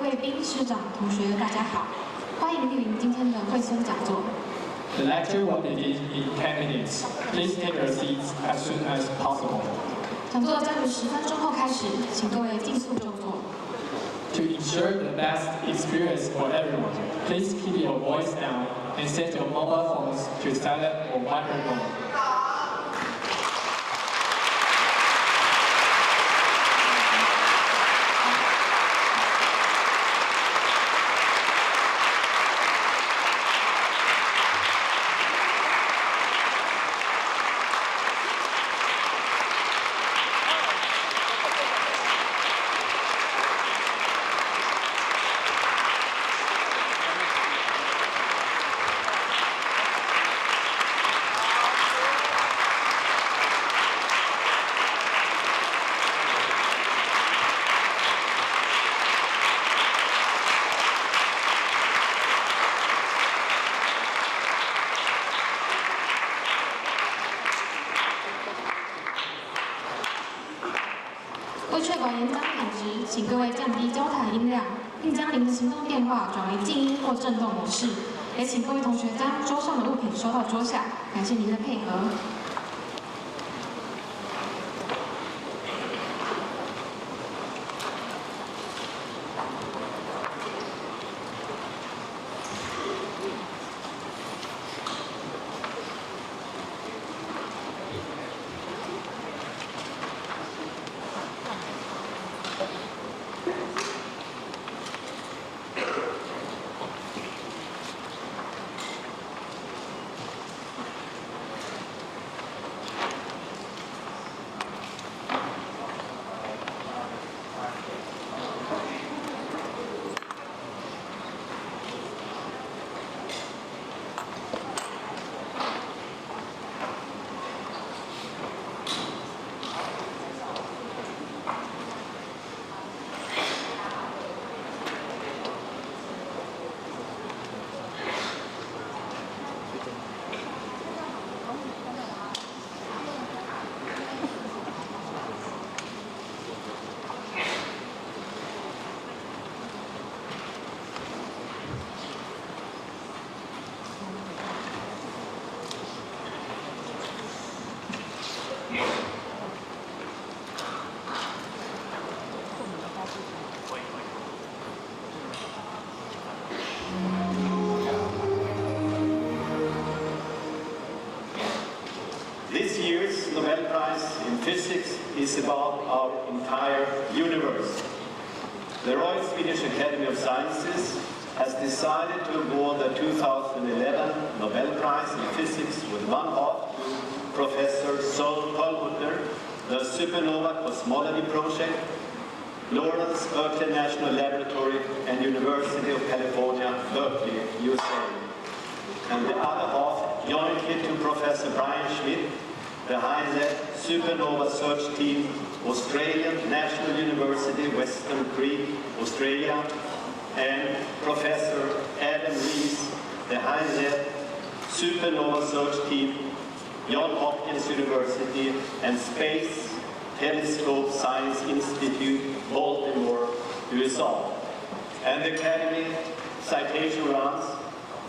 贵宾、师长、同学，大家好，欢迎莅临今天的惠孙讲座。The lecture will begin in 10 minutes. Please take your seats as soon as possible. 讲座将于10分钟后开始，请各位尽速就座。To ensure the best experience for everyone, please keep your voice down and set your mobile phones to silent or vibrate mode. 为确保演讲品质，请各位降低交谈音量，并将您的行动电话转为静音或震动模式。也请各位同学将桌上的物品收到桌下。感谢您的配合。This year's Nobel Prize in Physics is about our entire universe. The Royal Swedish Academy of Sciences has decided to award the 2011 Nobel Prize in Physics with one-half to Professor Sol Perlmutter, the Supernova Cosmology Project, Lawrence Berkeley National Laboratory and University of California, Berkeley, USA. And the other half jointly to Professor Brian Schmidt, the HINZ Supernova Search Team, Australian National University, Western Creek, Australia, and Professor Adam Rees, the HINZ Supernova Search Team, Johns Hopkins University, and Space Telescope Science Institute, Baltimore, USA. And the Academy citation runs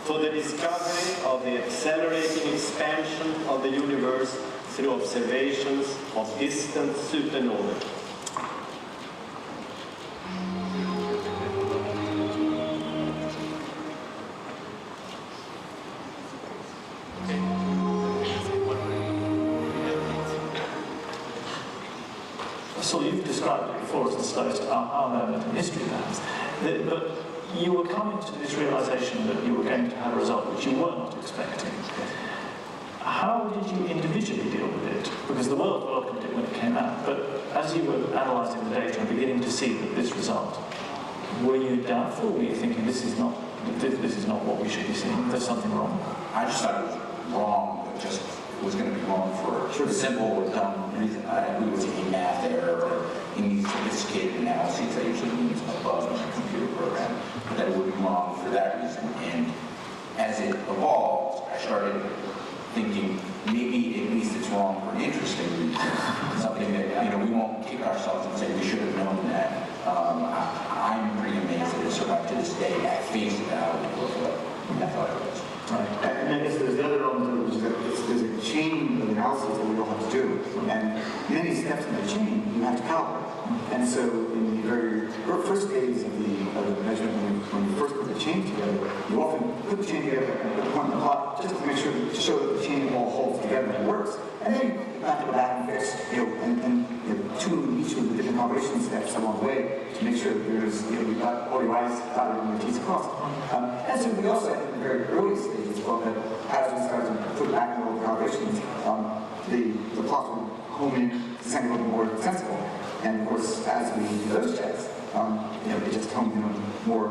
for the discovery of the accelerating expansion of the universe through observations of distant supernovae. So you've described it before as the slowest our moment in history, perhaps. But you were coming to this realization that you were going to have a result which you were not expecting. How did you individually deal with it? Because the world welcomed it when it came out, but as you were analysing the data and beginning to see that this result, were you doubtful? Were you thinking this is not what we should be seeing? There's something wrong. I just thought it was wrong, but just it was going to be wrong for a simple, dumb reason. We were thinking math error or any sophisticated analyses that usually means above in a computer program, but that it would be wrong for that reason. And as it evolved, I started thinking maybe at least it's wrong for an interesting reason, something that we won't kick ourselves and say we should have known that. I'm pretty amazed that it's still to this day at face value of what I thought it was. Right. And I guess there's the other element, which is that there's a chain of analysis that we all have to do, and many steps in the chain you have to calibrate. And so in the very first phase of the measurement, when you first put the chain together, you often put the chain together and put the point in the plot just to make sure, to show that the chain all holds together and works. And then you have to go back and fix, and tune each of the different calibration steps along the way to make sure that there's, you've got all your I's dotted and your T's crossed. And so we also, in the very early stages, thought that as we started to put back in all the calibrations, the plots would home in to something a little more sensible. And of course, as we do those checks, it just homes in more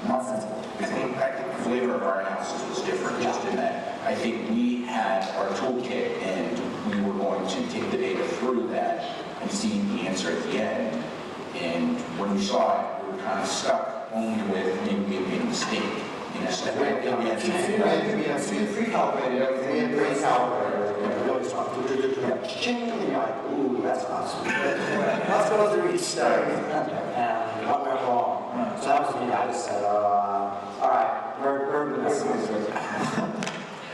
not sensible. I think the flavor of our analysis was different, just in that I think we had our toolkit and we were going to take the data through that and see the answer at the end. And when we saw it, we were kind of stuck only with maybe we had made a mistake in a step. We have pre-calibrated everything. We had pre-calibrated. Really strong. Ching, like, ooh, that's awesome. Let's go to the restart. And what went wrong? So that was me. I just said, all right, we're this.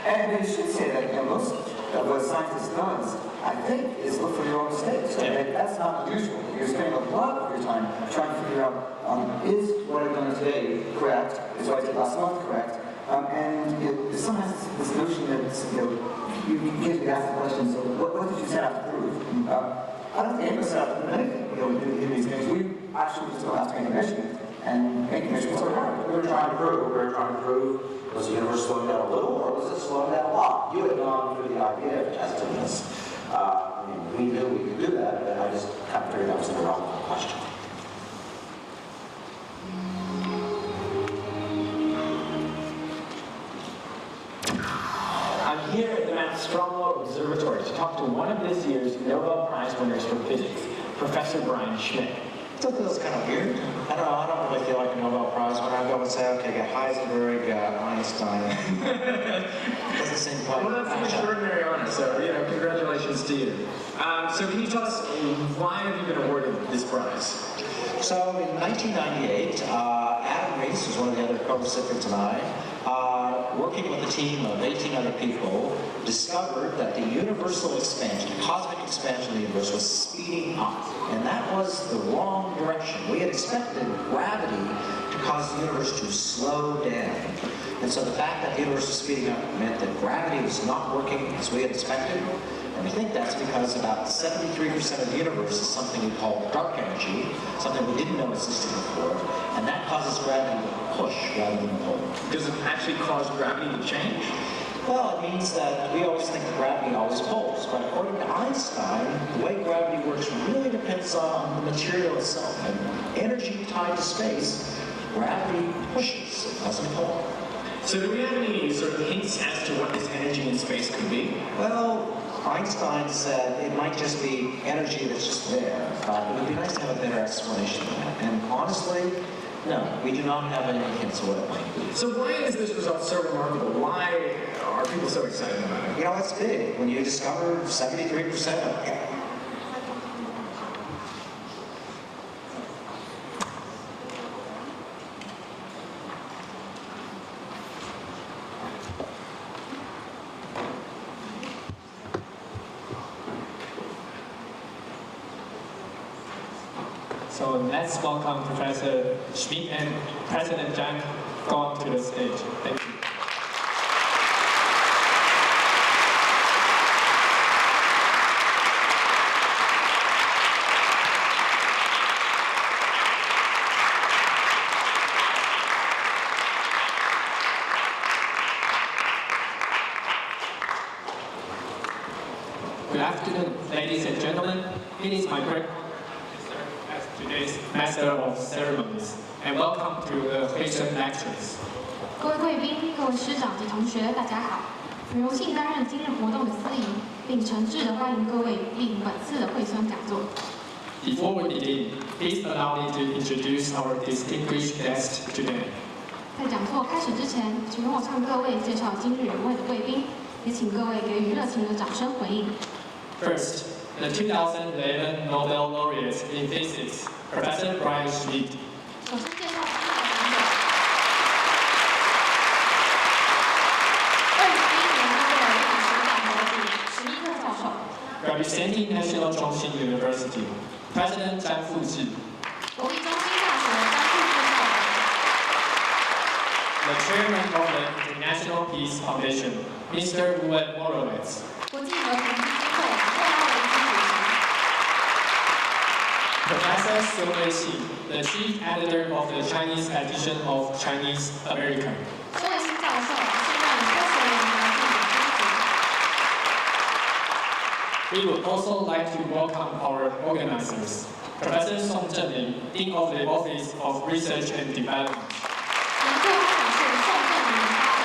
And you should say that most of what a scientist does, I think, is look for your own mistakes. Right? That's not unusual. You're spending a lot of your time trying to figure out, is what I've done today correct? Is what I did last month correct? And sometimes this notion that, you get to ask the question, so what did you set out to prove? I don't think anyone set out to prove anything, in these things. We actually just don't have to make a measurement, and making measurements are hard. We were trying to prove, was the universe slowing down a little, or was it slowing down a lot? You had gone through the idea of testing this. We knew we could do that, but I just kind of figured that was an irrelevant question. I'm here at the Nostromo Observatory to talk to one of this year's Nobel Prize winners for physics, Professor Brian Schmidt. Still feels kind of weird. I don't really feel like a Nobel Prize winner. I go and say, okay, got Heisenberg, got Einstein. Doesn't seem quite. Well, that's an extraordinary honor, so congratulations to you. So can you tell us why have you been awarded this prize? So in 1998, Adam Rees, who's one of the other co-recipients, and I, working with a team of 18 other people, discovered that the universal expansion, the cosmic expansion of the universe was speeding up. And that was the wrong direction. We had expected gravity to cause the universe to slow down. And so the fact that the universe was speeding up meant that gravity was not working as we had expected. And we think that's because about 73% of the universe is something we call dark energy, something we didn't know existed before, and that causes gravity to push rather than pull. Does it actually cause gravity to change? Well, it means that we always think that gravity always pulls, but according to Einstein, the way gravity works really depends on the material itself. And energy tied to space, gravity pushes, it doesn't pull. So do we have any sort of hints as to what this energy in space could be? Well, Einstein said it might just be energy that's just there, but it would be nice to have a better explanation of that. And honestly, no, we do not have any hints of what it might be. So why is this result so remarkable? Why are people so excited about it? You know, it's big. When you discover 73% of it. So let's welcome Professor Schmidt and President Cheng on to the stage. Thank you. Good afternoon, ladies and gentlemen. It is my great today's Master of Ceremonies, and welcome to the Haitian Lectures. 各位贵宾、各位师长及同学，大家好！很荣幸担任今日活动的司仪，并诚挚地欢迎各位莅临本次的汇酸讲座。Before we begin, please allow me to introduce our distinguished guest today. 在讲座开始之前，请容我向各位介绍今日人位的贵宾，也请各位给予热情的掌声回应。First, the 2011 Nobel Laureate in Physics, Professor Brian Schmidt. 首先介绍 Representing National Chung Hsing University, President Zhang Fuzhi. 国立中兴大学张富副校长。 The Chairman of the International Peace Foundation, Mr. Nobel Laureate. 国际和平基金会诺贝尔经主席。 Professor Su Weixi, the Chief Editor of the Chinese edition of Chinese American. 苏维新教授现任科学联合地理编辑。 We would also like to welcome our organizers, Professor Song Zhenling, Dean of the Office of Research and Development. 研究发展是宋振明发展。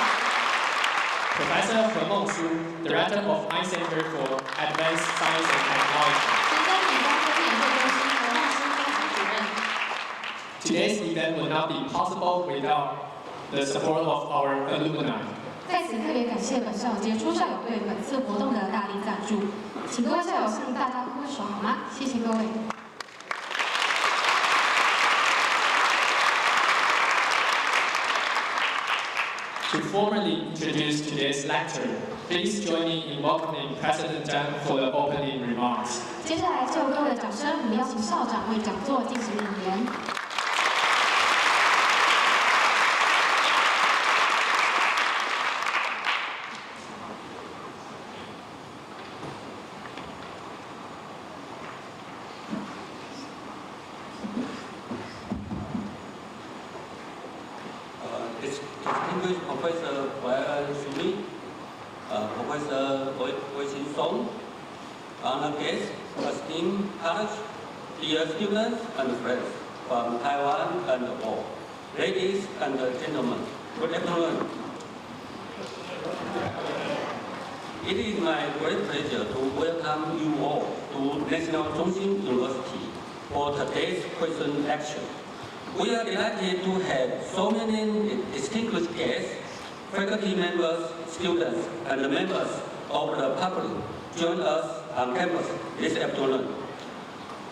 Professor He Mengsu, Director of I Center for Advanced Science and Technology. 前瞻理工科技研究中心何梦书中心主任。 Today's event would not be possible without the support of our alumni. 在此特别感谢本校杰出校友对本次活动的大力赞助，请各位校友向大家挥挥手好吗？谢谢各位。 To formally introduce today's lecture, please join me in welcoming President Zhang for the opening remarks. 接下来就各位的掌声，我们邀请校长为讲座进行引言。 Distinguished Professor Schmidt, Professor Wen-Chang, honored guests, esteemed college, dear students and friends from Taiwan and abroad, ladies and gentlemen, good afternoon. It is my great pleasure to welcome you all to National Chung Hsing University for today's question lecture. We are delighted to have so many distinguished guests, faculty members, students, and members of the public join us on campus this afternoon.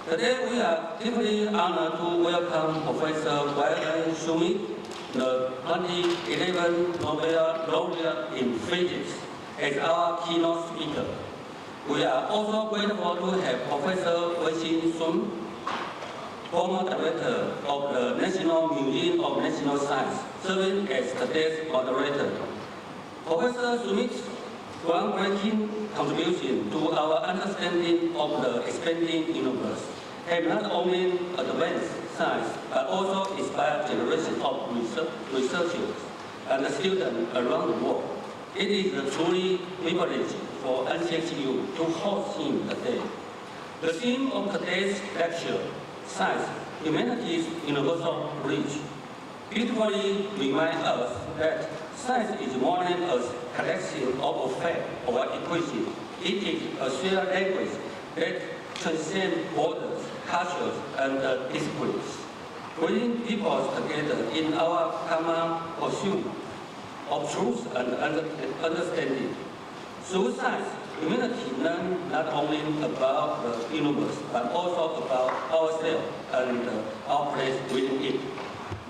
Today we are deeply honored to welcome Professor Wen-Chang, the 2011 Nobel Laureate in Physics, as our keynote speaker. We are also grateful to have Professor Wen-Chang, former director of the National Museum of National Science, serving as today's moderator. Professor Schmidt's groundbreaking contribution to our understanding of the expanding universe have not only advanced science, but also inspired generations of researchers and students around the world. It is a truly privilege for NCHU to host him today. The theme of today's lecture, Science, Humanity's Universal Bridge, beautifully reminds us that science is more than a collection of facts or equations. It is a shared language that transcends borders, cultures, and disciplines, bringing people together in our common pursuit of truth and understanding. Through science, humanity learns not only about the universe, but also about ourselves and our place within it.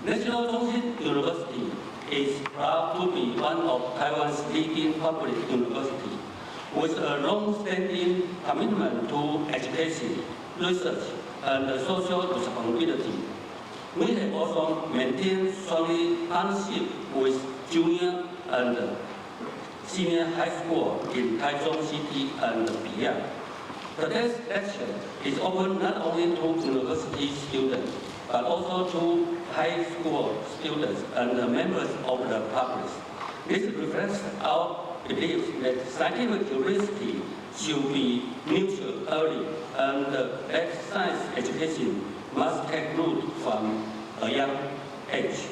National Chung Hsing University is proud to be one of Taiwan's leading public universities, with a long-standing commitment to education, research, and social responsibility. We have also maintained strong partnership with junior and senior high school in Taichung City and beyond. Today's lecture is open not only to university students, but also to high school students and members of the public. This reflects our belief that scientific curiosity should be nurtured early and that science education must take root from a young age.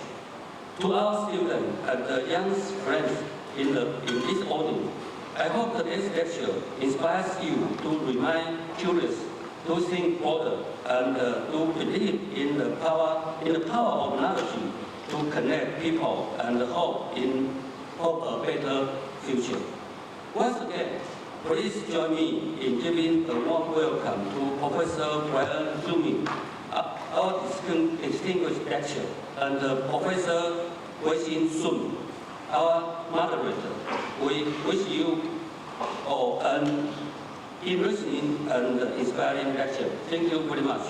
To our students and young friends in this audience, I hope today's lecture inspires you to remain curious, to think broader, and to believe in the power of knowledge to connect people and hope a better future. Once again, please join me in giving a warm welcome to Professor Wen-Chang, our distinguished lecturer, and Professor Wen-Chang, our moderator. We wish you all an enriching and inspiring lecture. Thank you very much.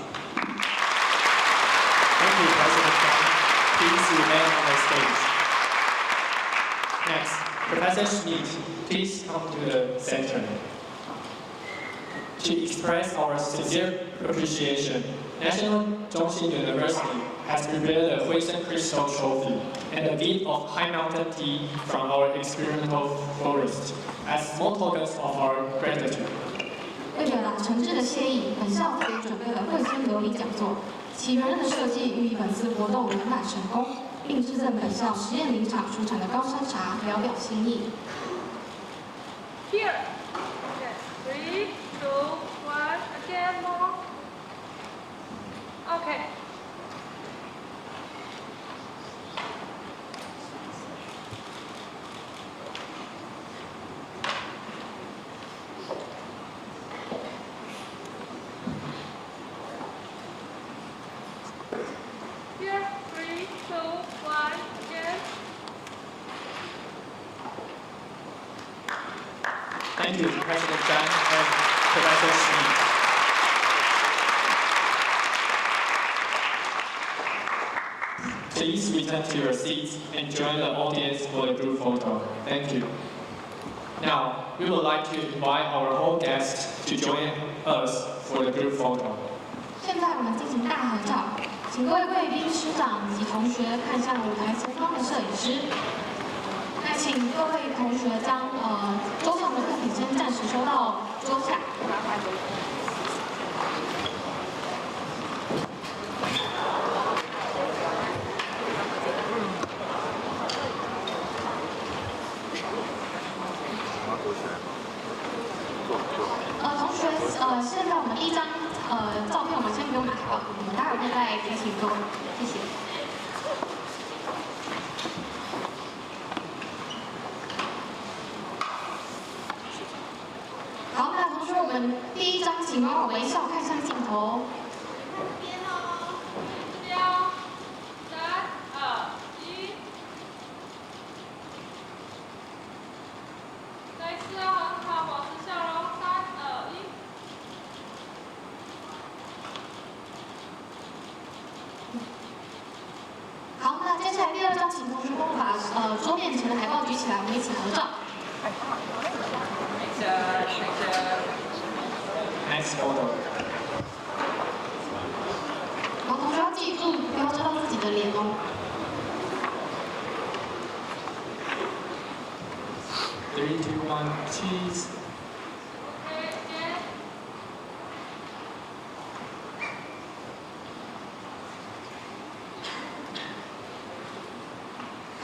Thank you, President Chang. Please remain on the stage. Next, Professor Schmidt, please come to the center. To express our sincere appreciation, National Chung Hsing University has prepared the Huishen Crystal Trophy and a bit of high mountain tea from our experimental forest as small tokens of our gratitude. 为表达诚挚的谢意，本校特别准备了惠森琉璃讲座，其圆润的设计寓意本次活动圆满成功，并致赠本校实验林场出产的高山茶，聊表心意。Here, 3, 2, 1, again more. Okay. Here, 3, 2, 1, again. Thank you, President Chang and Professor Schmidt. Please return to your seats and join the audience for the group photo. Thank you. Now, we would like to invite our whole guests to join us for the group photo. 现在我们进行大合照，请各位贵宾、师长及同学看向舞台前方的摄影师。那请各位同学将桌上的物品先暂时收到桌下。同学，现在我们第一张照片我们先不用拿好，我们待会儿会再提醒各位，谢谢。好，那同学，我们第一张，请帮我微笑看向镜头。这边哦，这边哦，3、2、1。再一次要很好，保持笑容，3、2、1。好，那接下来第二张，请同学帮我把桌面前的海报举起来，我们一起合照。Next photo. 好，同学要记住，不要遮到自己的脸哦。3, 2, 1, cheese. Okay,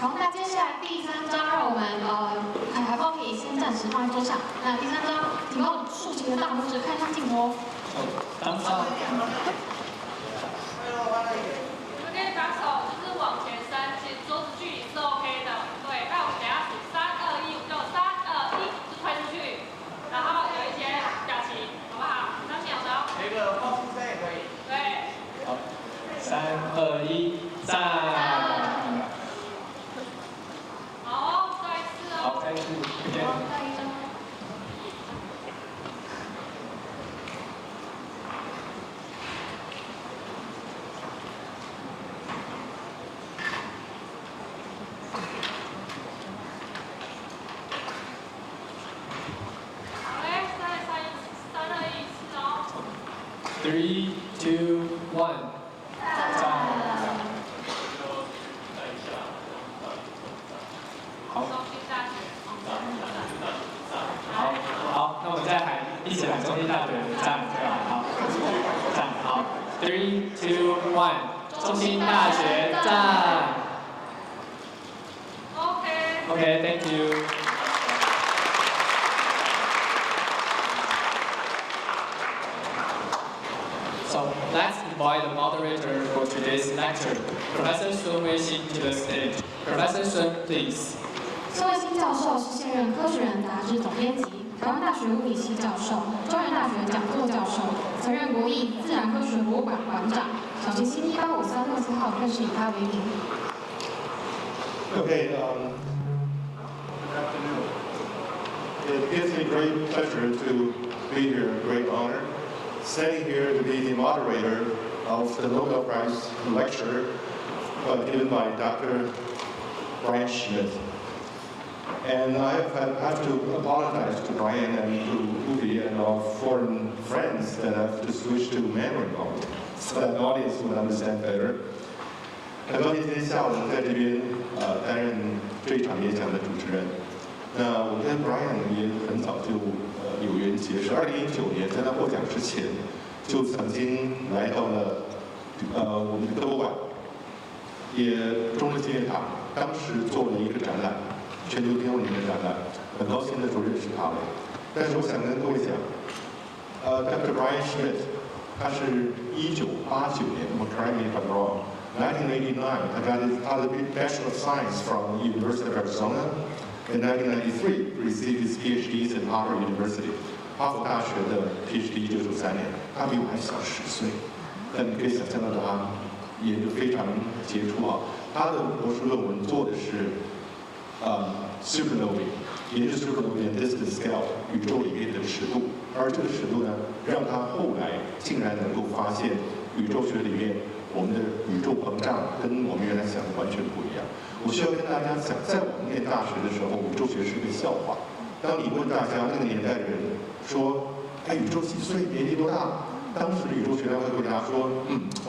好，那接下来第三张，让我们海报可以先暂时放在桌上。那第三张，请帮我竖起你的大拇指，看向镜头。Thumbs up. 你们可以把手就是往前伸，其实桌子距离是 OK 的。对，那我们等一下数3、2、1，我们就3、2、1就推出去，然后有一些表情，好不好？3秒钟。那个放出声也可以。对。好，3、2、1，赞。好，再一次哦。好，再一次，好，再一张。好嘞，3、2、1，是哦。 3, 2, 1，赞。好。中兴大学。好，那我们再喊，一起喊中兴大学赞，对吧？好，赞，好，3, 2, 1，中兴大学赞。OK, thank you. So let's invite the moderator for today's lecture, Professor Wen-Chang, to the stage. Professor Chen, please. 孙卫星教授是现任《科学人》杂志总编辑，台湾大学物理系教授，中原大学讲座教授，曾任国立自然科学博物馆馆长。小行星18536号更是以他为名。Okay, good afternoon. It gives me great pleasure to be here, a great honor. Standing here to be the moderator of the Nobel Prize lecture given by Dr. Brian Schmidt. And I have to apologize to Brian and to Ubi and our foreign friends that I have to switch to Mandarin only, so that the audience would understand better. 很高兴今天下午能在这边担任这一场演讲的主持人。那我跟 Brian 也很早就有缘结识，2019年在他获奖之前，就曾经来到了我们的科博馆，也中日纪念堂，当时做了一个展览，全球第6年的展览，很高兴的时候认识他们。但是我想跟各位讲，Dr. Brian Schmidt， 他是1989年，我 correct me if I'm wrong。1989, I got a Bachelor of Science from the University of Arizona. In 1993, received his PhDs at Honorary University. 哈佛大学的 PhD 1993年，他比我还小10岁，但你可以想象到他研究非常杰出啊。他的博士论文做的是supernovae， 研究 supernovae and distance scale 宇宙里面的尺度，而这个尺度呢，让他后来竟然能够发现宇宙学里面。我们的宇宙膨胀跟我们原来想的完全不一样。我需要跟大家讲，在我们念大学的时候，宇宙学是一个笑话。当你问大家那个年代的人说：“哎，宇宙几岁？年纪多大？”当时的宇宙学家会回答说：“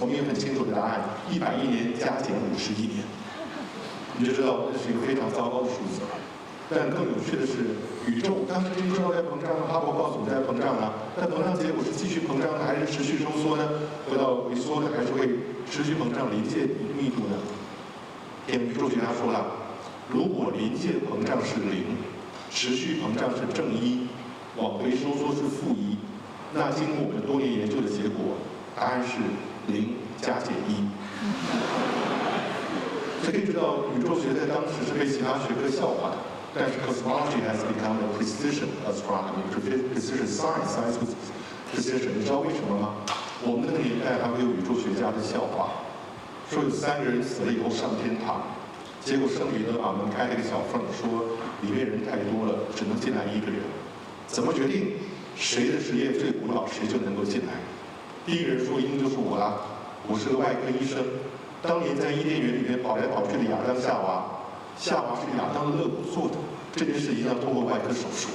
我们有很清楚的答案，100亿年加减50亿年。”你就知道这是一个非常糟糕的数字。但更有趣的是，宇宙当时就知道在膨胀，哈勃告诉我们在膨胀啊，但膨胀结果是继续膨胀呢，还是持续收缩呢？回到萎缩呢，还是会持续膨胀临界密度呢？宇宙学家说了，如果临界膨胀是0，持续膨胀是正1，往回收缩是-1，那经过我们多年研究的结果，答案是0加减1。所以可以知道，宇宙学在当时是被其他学科笑话的。但是 cosmology has become a precision astronomy, precision science, science with precision。你知道为什么吗？我们那个年代还会有宇宙学家的笑话，说有3个人死了以后上天堂，结果圣彼得把门开了一个小缝，说里面人太多了，只能进来1个人。怎么决定谁的实验最古老，谁就能够进来？第一个人说一定就是我啦，我是个外科医生。当年在伊甸园里面跑来跑去的亚当夏娃。夏娃是亚当的肋骨做的，这件事一定要通过外科手术。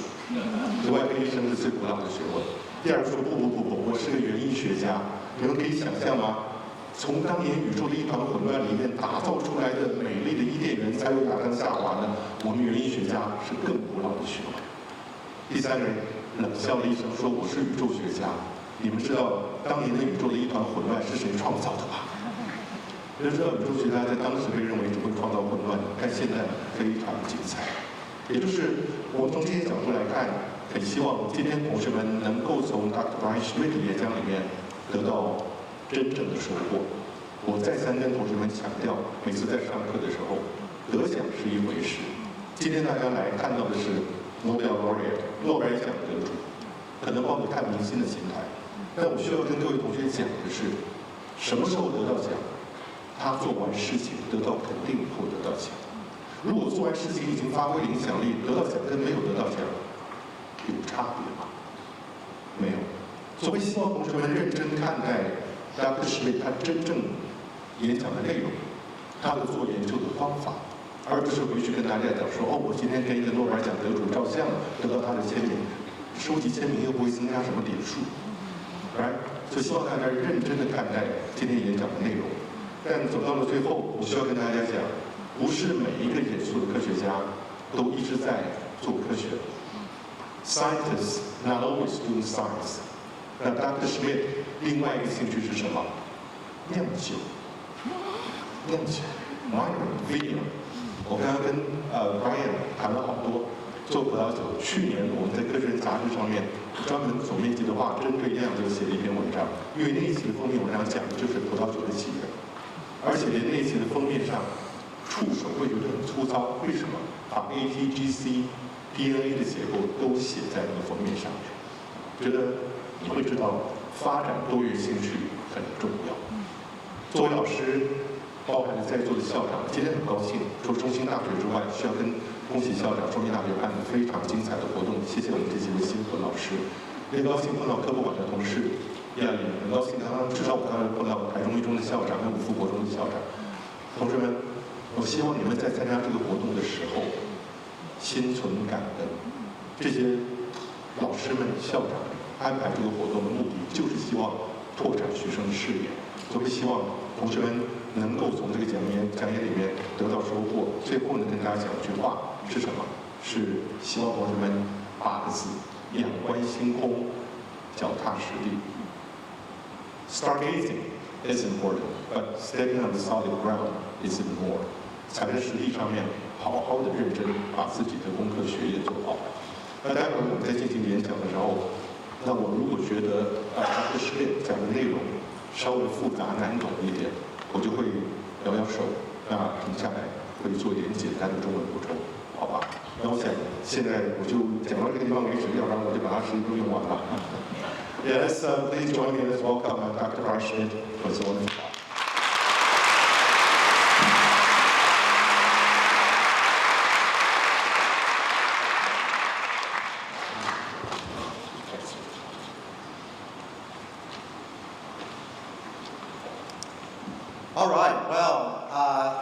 外科医生是最古老的学问。第二说不，我是个园艺学家。你们可以想象吗？从当年宇宙的一团混乱里面打造出来的美丽的伊甸园，才有亚当夏娃呢。我们园艺学家是更古老的学问。第三个人冷笑了一声说：“我是宇宙学家。”你们知道当年的宇宙的一团混乱是谁创造的吗？要知道，宇宙学家在当时被认为只会创造混乱，但现在非常精彩。也就是我们从这些角度来看，很希望今天同学们能够从 Dr. Brian Schmidt 的演讲里面得到真正的收获。我再三跟同学们强调，每次在上课的时候，得奖是一回事。今天大家来看到的是 Nobel Laureate 诺贝尔奖得主，可能抱着看明星的心态。但我需要跟各位同学讲的是，什么时候得到奖？他做完事情得到肯定或得到奖。如果做完事情已经发挥影响力，得到奖跟没有得到奖有差别吗？没有。所以希望同学们认真看待 Dr. Schmidt 他真正演讲的内容，他的做研究的方法，而不是回去跟大家讲说：“哦，我今天跟一个诺贝尔奖得主照相，得到他的签名，收集签名又不会增加什么点数。” Right？ 所以希望大家认真的看待今天演讲的内容。但走到了最后，我需要跟大家讲，不是每一个严肃的科学家都一直在做科学。Scientists not always doing science。那 Dr. Schmidt 另外一个兴趣是什么？酿酒。酿酒 ，wine， 我刚刚跟Brian 谈了好多做葡萄酒。去年我们在《科学人》杂志上面专门总编辑的话，针对酿酒写了一篇文章，因为那一期的封面文章讲的就是葡萄酒的起源。而且连那一期的封面上，触手会觉得很粗糙。为什么？把 ATGC、DNA 的结构都写在那个封面上面。觉得你会知道，发展多元兴趣很重要。作为老师，包含在座的校长，今天很高兴，除了中兴大学之外，需要恭喜校长，中兴大学办了非常精彩的活动。谢谢我们这几位辛苦的老师。也高兴碰到科博馆的同事，也很高兴至少我刚才碰到台中一中的校长跟武附国中的校长。同志们，我希望你们在参加这个活动的时候，心存感恩。这些老师们、校长安排这个活动的目的，就是希望拓展学生的视野，所以希望同学们能够从这个讲演里面得到收获。最后呢，跟大家讲一句话是什么？是希望同学们8个字：仰观星空，脚踏实地。Stargazing is important, but standing on the solid ground is even more. 踩在实地上面，好好的认真把自己的功课学业做好。那待会儿我们在进行演讲的时候，那我如果觉得Dr. Schmidt讲的内容稍微复杂难懂一点，我就会摇摇手，那停下来会做一点简单的中文补充，好吧？那我想现在我就讲到这个地方为止，要不然我就把它时间都用完了。Yes, please join me in this welcome Dr. Schmidt for his own talk. All right, well,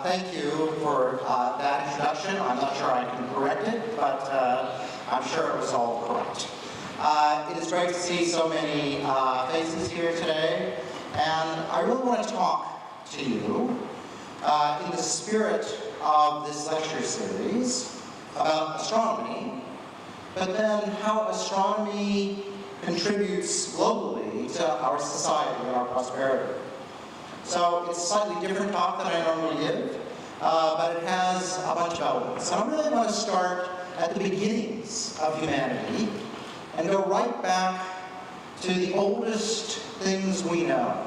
thank you for that introduction. I'm not sure I can correct it, but I'm sure it was all correct. It is great to see so many faces here today, and I really want to talk to you in the spirit of this lecture series about astronomy, but then how astronomy contributes globally to our society and our prosperity. So it's a slightly different talk than I normally give, but it has a bunch of elements. And I really want to start at the beginnings of humanity and go right back to the oldest things we know.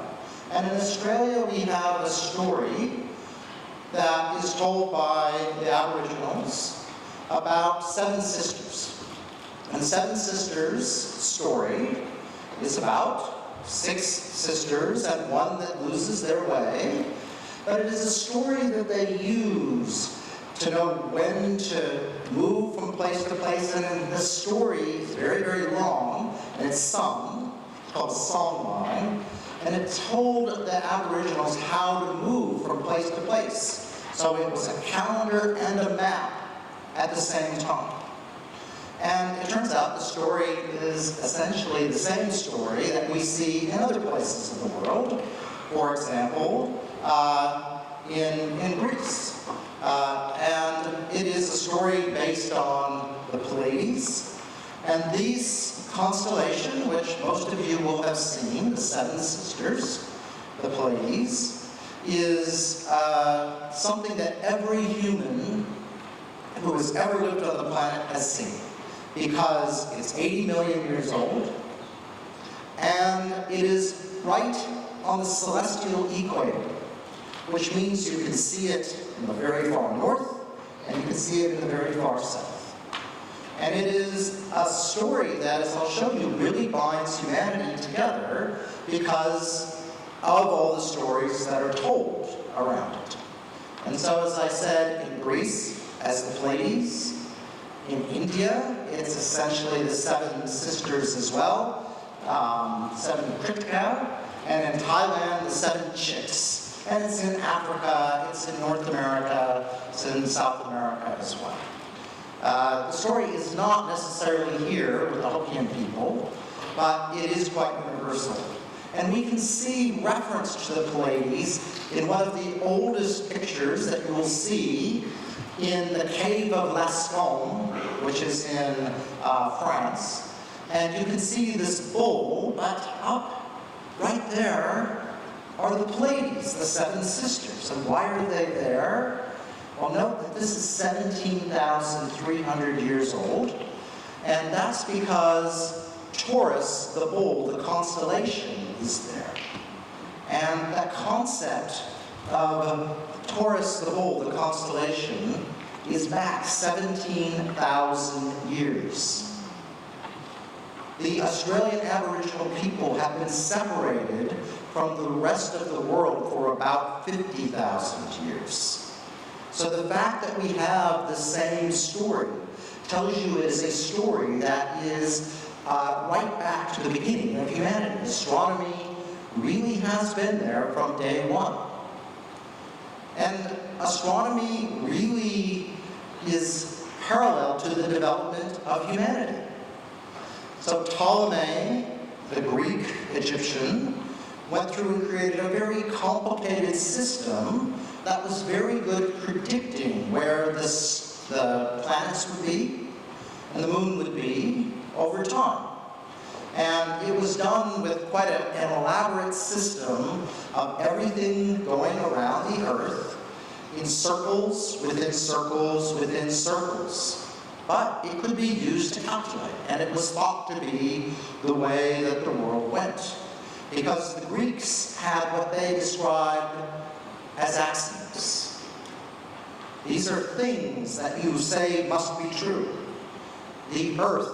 And in Australia, we have a story that is told by the Aboriginals about 7 sisters. And 7 sisters' story is about 6 sisters and one that loses their way. But it is a story that they use to know when to move from place to place. And the story is very, very long, and it's sung. It's called a songline. And it told the Aboriginals how to move from place to place. So it was a calendar and a map at the same time. And it turns out the story is essentially the same story that we see in other places in the world. For example, in Greece. And it is a story based on the Pleiades. And these constellation, which most of you will have seen, the 7 sisters, the Pleiades, is something that every human who has ever lived on the planet has seen, because it's 80 million years old, and it is right on the celestial equator, which means you can see it in the very far north, and you can see it in the very far south. And it is a story that, as I'll show you, really binds humanity together because of all the stories that are told around it. And so, as I said, in Greece, as the Pleiades, in India, it's essentially the 7 sisters as well, 7 Kritika, and in Thailand, the 7 chicks. And it's in Africa, it's in North America, it's in South America as well. The story is not necessarily here with the Hokkien people, but it is quite universal. And we can see reference to the Pleiades in one of the oldest pictures that you will see in the cave of Lascaux, which is in France. And you can see this bull, but up right there are the Pleiades, the 7 sisters. And why are they there? Well, note that this is 17,300 years old, and that's because Taurus, the bull, the constellation, is there. And that concept of Taurus, the bull, the constellation, is back 17,000 years. The Australian Aboriginal people have been separated from the rest of the world for about 50,000 years. So the fact that we have the same story tells you it is a story that is right back to the beginning of humanity. Astronomy really has been there from day one. And astronomy really is parallel to the development of humanity. So Ptolemy, the Greek Egyptian, went through and created a very complicated system that was very good at predicting where the planets would be and the moon would be over time. And it was done with quite an elaborate system of everything going around the Earth in circles, within circles, within circles. But it could be used to calculate, and it was thought to be the way that the world went. Because the Greeks had what they described as axioms. These are things that you say must be true. The Earth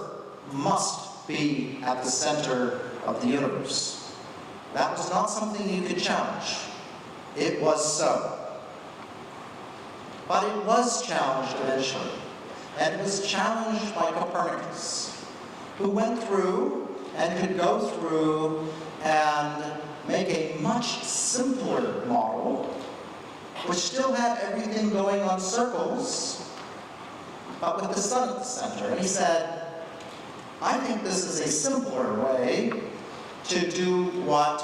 must be at the center of the universe. That was not something you could challenge. It was so. But it was challenged eventually. And it was challenged by Copernicus, who went through and could go through and make a much simpler model, which still had everything going on circles, but with the sun at the center. And he said, I think this is a simpler way to do what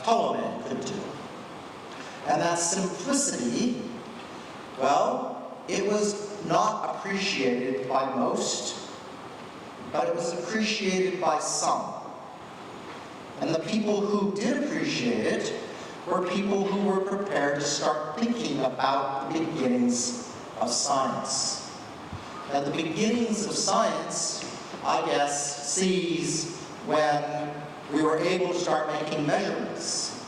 Ptolemy could do. And that simplicity, well, it was not appreciated by most, but it was appreciated by some. And the people who did appreciate it were people who were prepared to start thinking about the beginnings of science. Now, the beginnings of science, I guess, sees when we were able to start making measurements.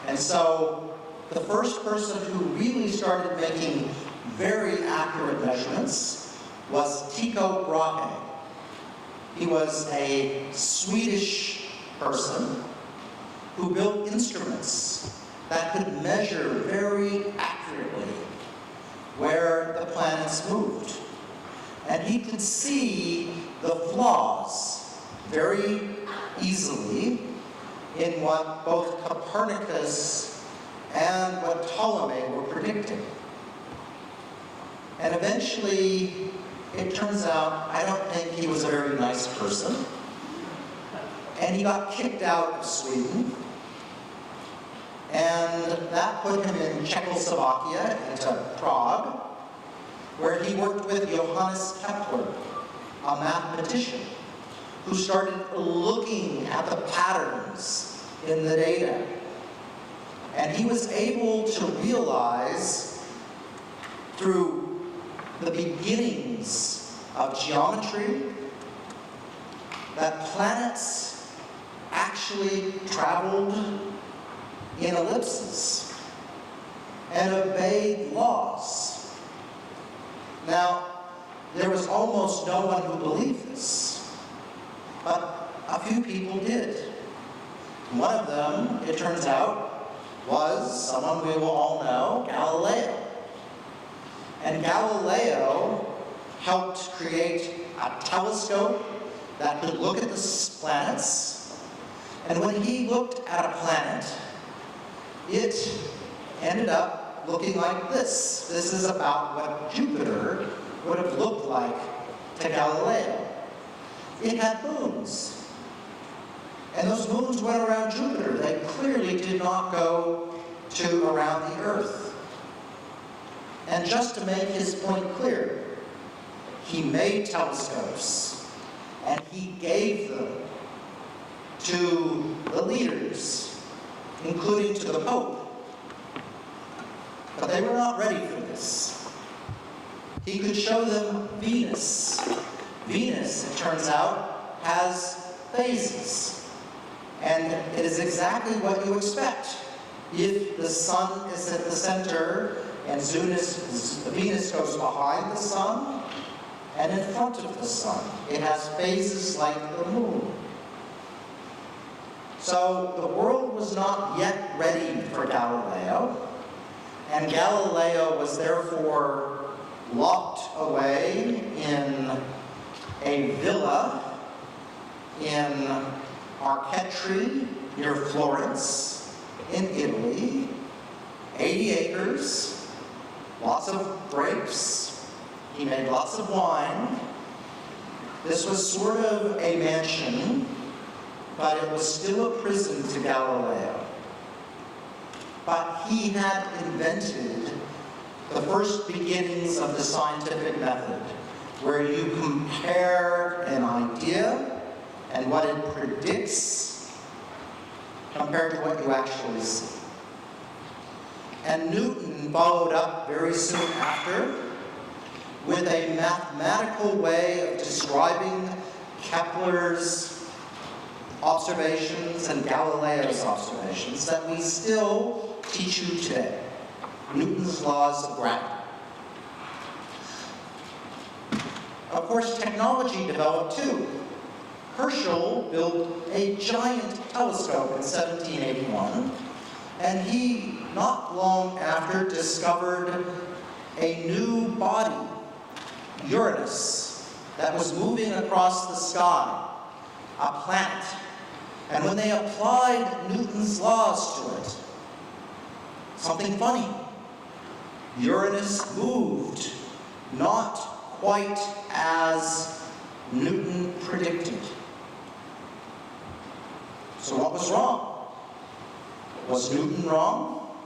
And so the first person who really started making very accurate measurements was Tycho Brahe. He was a Swedish person who built instruments that could measure very accurately where the planets moved. And he could see the flaws very easily in what both Copernicus and what Ptolemy were predicting. And eventually, it turns out, I don't think he was a very nice person. And he got kicked out of Sweden. And that put him in Czechoslovakia, into Prague, where he worked with Johannes Kepler, a mathematician, who started looking at the patterns in the data. And he was able to realize through the beginnings of geometry that planets actually traveled in ellipses and obeyed laws. Now, there was almost no one who believed this, but a few people did. One of them, it turns out, was someone we will all know, Galileo. And Galileo helped create a telescope that could look at the planets. And when he looked at a planet, it ended up looking like this. This is about what Jupiter would have looked like to Galileo. It had moons. And those moons went around Jupiter. They clearly did not go to around the Earth. And just to make his point clear, he made telescopes and he gave them to the leaders, including to the Pope. But they were not ready for this. He could show them Venus. Venus, it turns out, has phases. And it is exactly what you expect. If the sun is at the center and Venus goes behind the sun and in front of the sun. It has phases like the moon. So the world was not yet ready for Galileo, and Galileo was therefore locked away in a villa in Arcetri near Florence in Italy, 80 acres, lots of grapes. He made lots of wine. This was sort of a mansion, but it was still a prison to Galileo. But he had invented the first beginnings of the scientific method, where you compare an idea and what it predicts compared to what you actually see. And Newton followed up very soon after with a mathematical way of describing Kepler's observations and Galileo's observations that we still teach you today. Newton's laws of gravity. Of course, technology developed too. Herschel built a giant telescope in 1781, and he, not long after, discovered a new body, Uranus, that was moving across the sky, a planet. And when they applied Newton's laws to it, something funny. Uranus moved not quite as Newton predicted. So what was wrong? Was Newton wrong?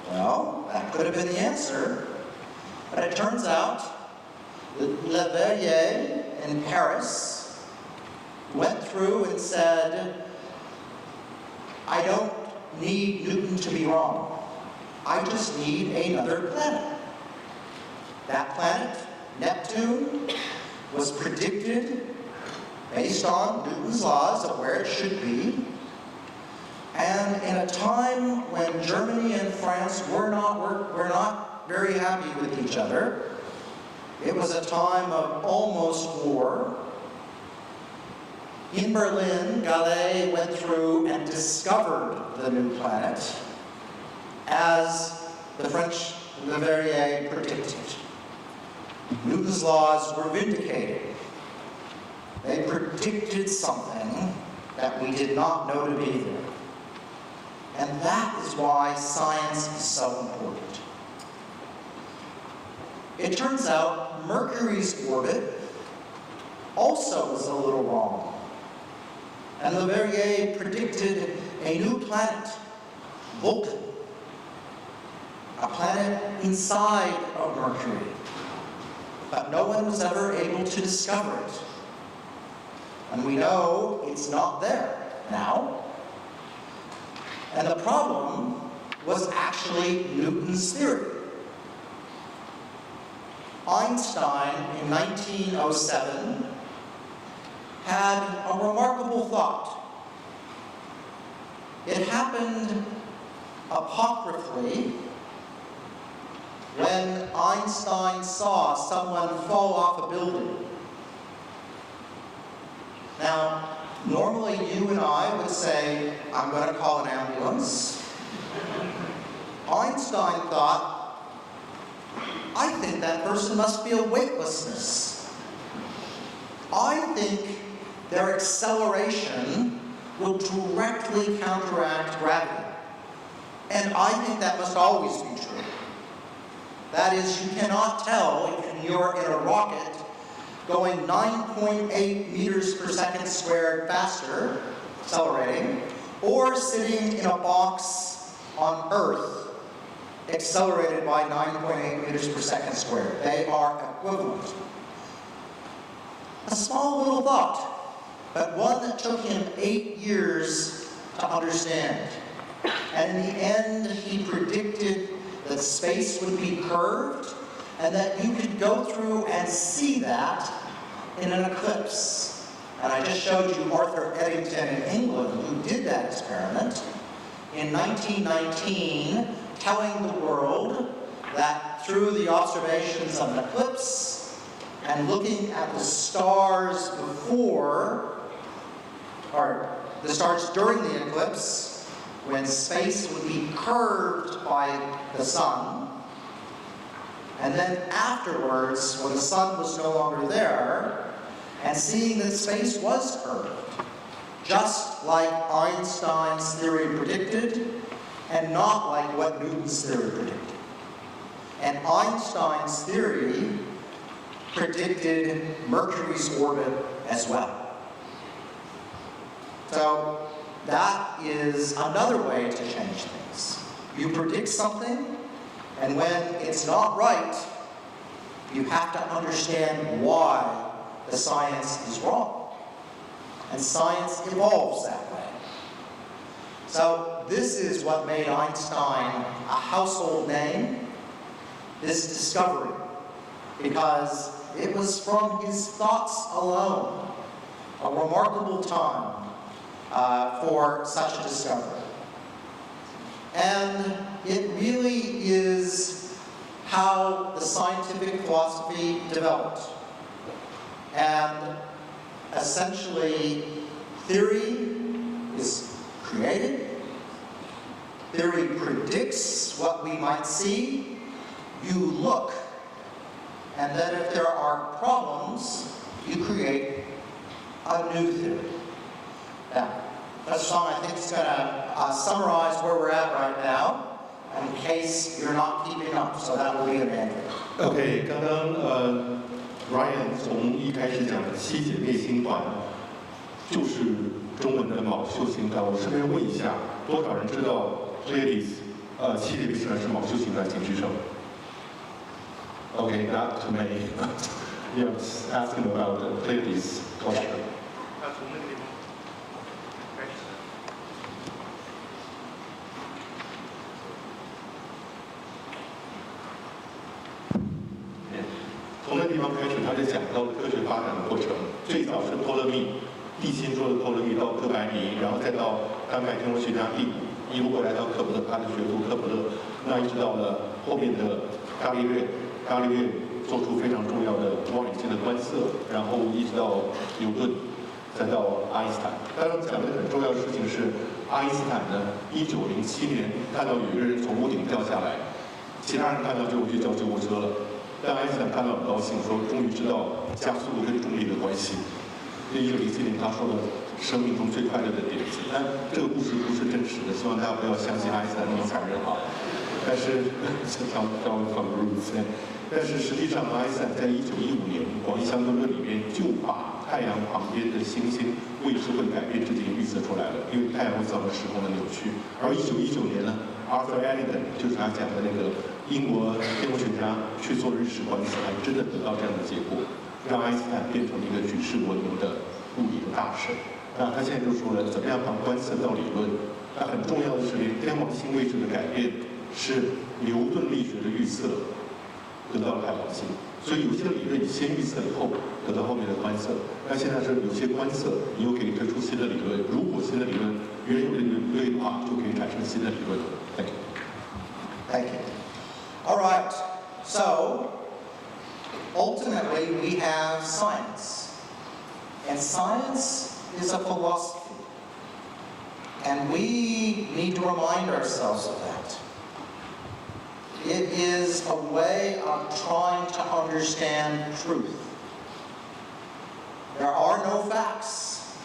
Well, that could have been the answer. But it turns out that Leverrier in Paris went through and said, I don't need Newton to be wrong. I just need another planet. That planet, Neptune, was predicted based on Newton's laws of where it should be. And in a time when Germany and France were not very happy with each other, it was a time of almost war. In Berlin, Galilei went through and discovered the new planet as the French Leverrier predicted. Newton's laws were vindicated. They predicted something that we did not know to be there. And that is why science is so important. It turns out Mercury's orbit also was a little wrong. And Leverrier predicted a new planet, Vulcan, a planet inside of Mercury. But no one was ever able to discover it. And we know it's not there now. And the problem was actually Newton's theory. Einstein, in 1907, had a remarkable thought. It happened apocryphally when Einstein saw someone fall off a building. Now, normally you and I would say, I'm going to call an ambulance. Einstein thought, I think that person must be a weightlessness. I think their acceleration will directly counteract gravity. And I think that must always be true. That is, you cannot tell if you're in a rocket going 9.8 meters per second squared faster, accelerating, or sitting in a box on Earth, accelerated by 9.8 meters per second squared. They are equivalent. A small little thought, but one that took him 8 years to understand. And in the end, he predicted that space would be curved, and that you could go through and see that in an eclipse. And I just showed you Arthur Eddington in England, who did that experiment in 1919, telling the world that through the observations of an eclipse and looking at the stars before, or the stars during the eclipse, when space would be curved by the sun, and then afterwards, when the sun was no longer there, and seeing that space was curved, just like Einstein's theory predicted, and not like what Newton's theory predicted. And Einstein's theory predicted Mercury's orbit as well. So that is another way to change things. You predict something, and when it's not right, you have to understand why the science is wrong. And science evolves that way. So this is what made Einstein a household name, this discovery, because it was from his thoughts alone, a remarkable time for such a discovery. And it really is how the scientific philosophy developed. And essentially, theory is created, theory predicts what we might see, you look, and then if there are problems, you create a new theory. Now, Professor Song, I think, is going to summarize where we're at right now, in case you're not keeping up, so that will be a mandate. OK， 刚刚Ryan 从一开始讲的七姐妹星团，就是中文的卯宿星团。我顺便问一下，多少人知道 Pleiades 七姐妹星团是卯宿星团？请举手。OK, not too many. Yes, asking about the Pleiades cluster. 从那地方开始，他就讲到了科学发展的过程。最早是托勒密，地心说的托勒密到哥白尼，然后再到丹麦天文学家第五，一路过来到克卜勒，他的学徒克卜勒，那一直到了后面的伽利略，伽利略做出非常重要的望远镜的观测，然后一直到牛顿，再到爱因斯坦。当然讲的很重要的事情是，爱因斯坦呢，1907年看到有一个人从屋顶掉下来，其他人看到就去叫救护车了。 但爱因斯坦看到很高兴，说终于知道加速度跟重力的关系。1907年他说了生命中最快乐的点子，但这个故事不是真实的，希望大家不要相信爱因斯坦那么残忍啊。但是但是实际上，爱因斯坦在1915年广义相对论里面就把太阳旁边的星星位置会改变这点预测出来了，因为太阳会造成时空的扭曲。而1919年呢 ，Arthur Eddington 就是他讲的那个。 英国天文学家去做日食观测，还真的得到这样的结果，让爱因斯坦变成了一个举世闻名的物理的大神。那他现在就说了，怎么样从观测到理论？那很重要的是，连天王星位置的改变是牛顿力学的预测得到了太王星，所以有些理论你先预测以后得到后面的观测。那现在是有些观测，你又可以推出新的理论。如果新的理论原有的理论对的话，就可以产生新的理论。Thank you. Thank you. All right, so ultimately we have science, and science is a philosophy, and we need to remind ourselves of that. It is a way of trying to understand truth. There are no facts.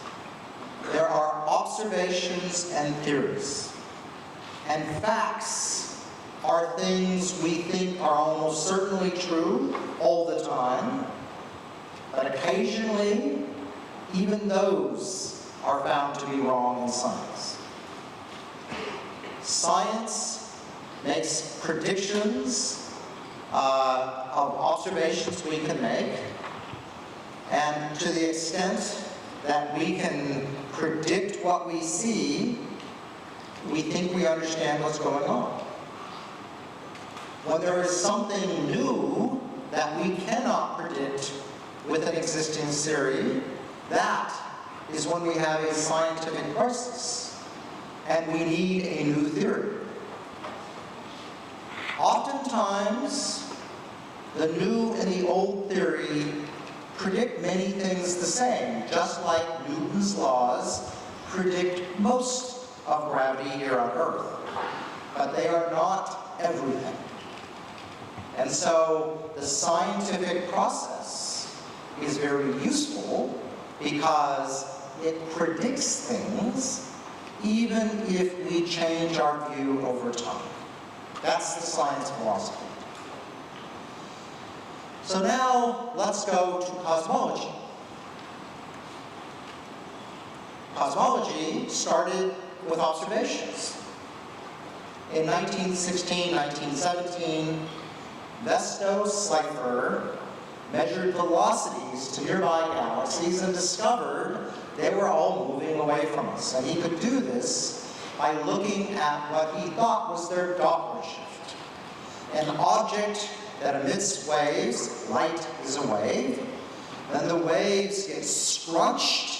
There are observations and theories, and facts are things we think are almost certainly true all the time, but occasionally, even those are found to be wrong in science. Science makes predictions of observations we can make, and to the extent that we can predict what we see, we think we understand what's going on. When there is something new that we cannot predict with an existing theory, that is when we have a scientific crisis, and we need a new theory. Oftentimes, the new and the old theory predict many things the same, just like Newton's laws predict most of gravity here on Earth. But they are not everything. And so the scientific process is very useful because it predicts things even if we change our view over time. That's the science philosophy. So now let's go to cosmology. Cosmology started with observations. In 1916, 1917, Vesto Slipher measured velocities to nearby galaxies and discovered they were all moving away from us. And he could do this by looking at what he thought was their Doppler shift. An object that emits waves, light is a wave, then the waves get scrunched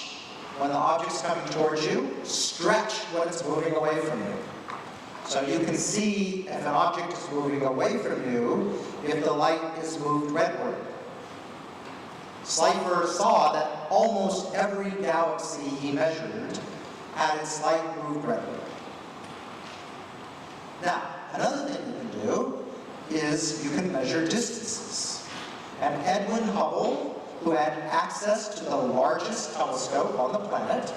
when the object's coming towards you, stretch when it's moving away from you. So you can see if an object is moving away from you, if the light is moved redward. Slipher saw that almost every galaxy he measured had its light moved redward. Now, another thing you can do is you can measure distances. And Edwin Hubble, who had access to the largest telescope on the planet,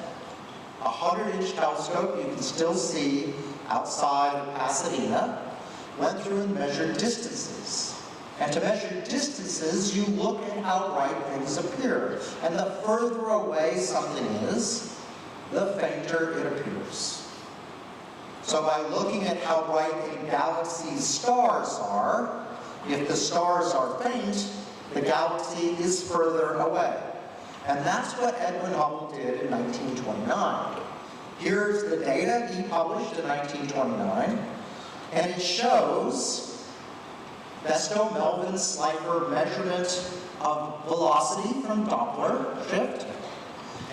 a 100-inch telescope you can still see outside of Pasadena, went through and measured distances. And to measure distances, you look at how bright things appear. And the further away something is, the fainter it appears. So by looking at how bright a galaxy's stars are, if the stars are faint, the galaxy is further away. And that's what Edwin Hubble did in 1929. Here's the data he published in 1929, and it shows Vesto Melvin Slipher measurement of velocity from Doppler shift,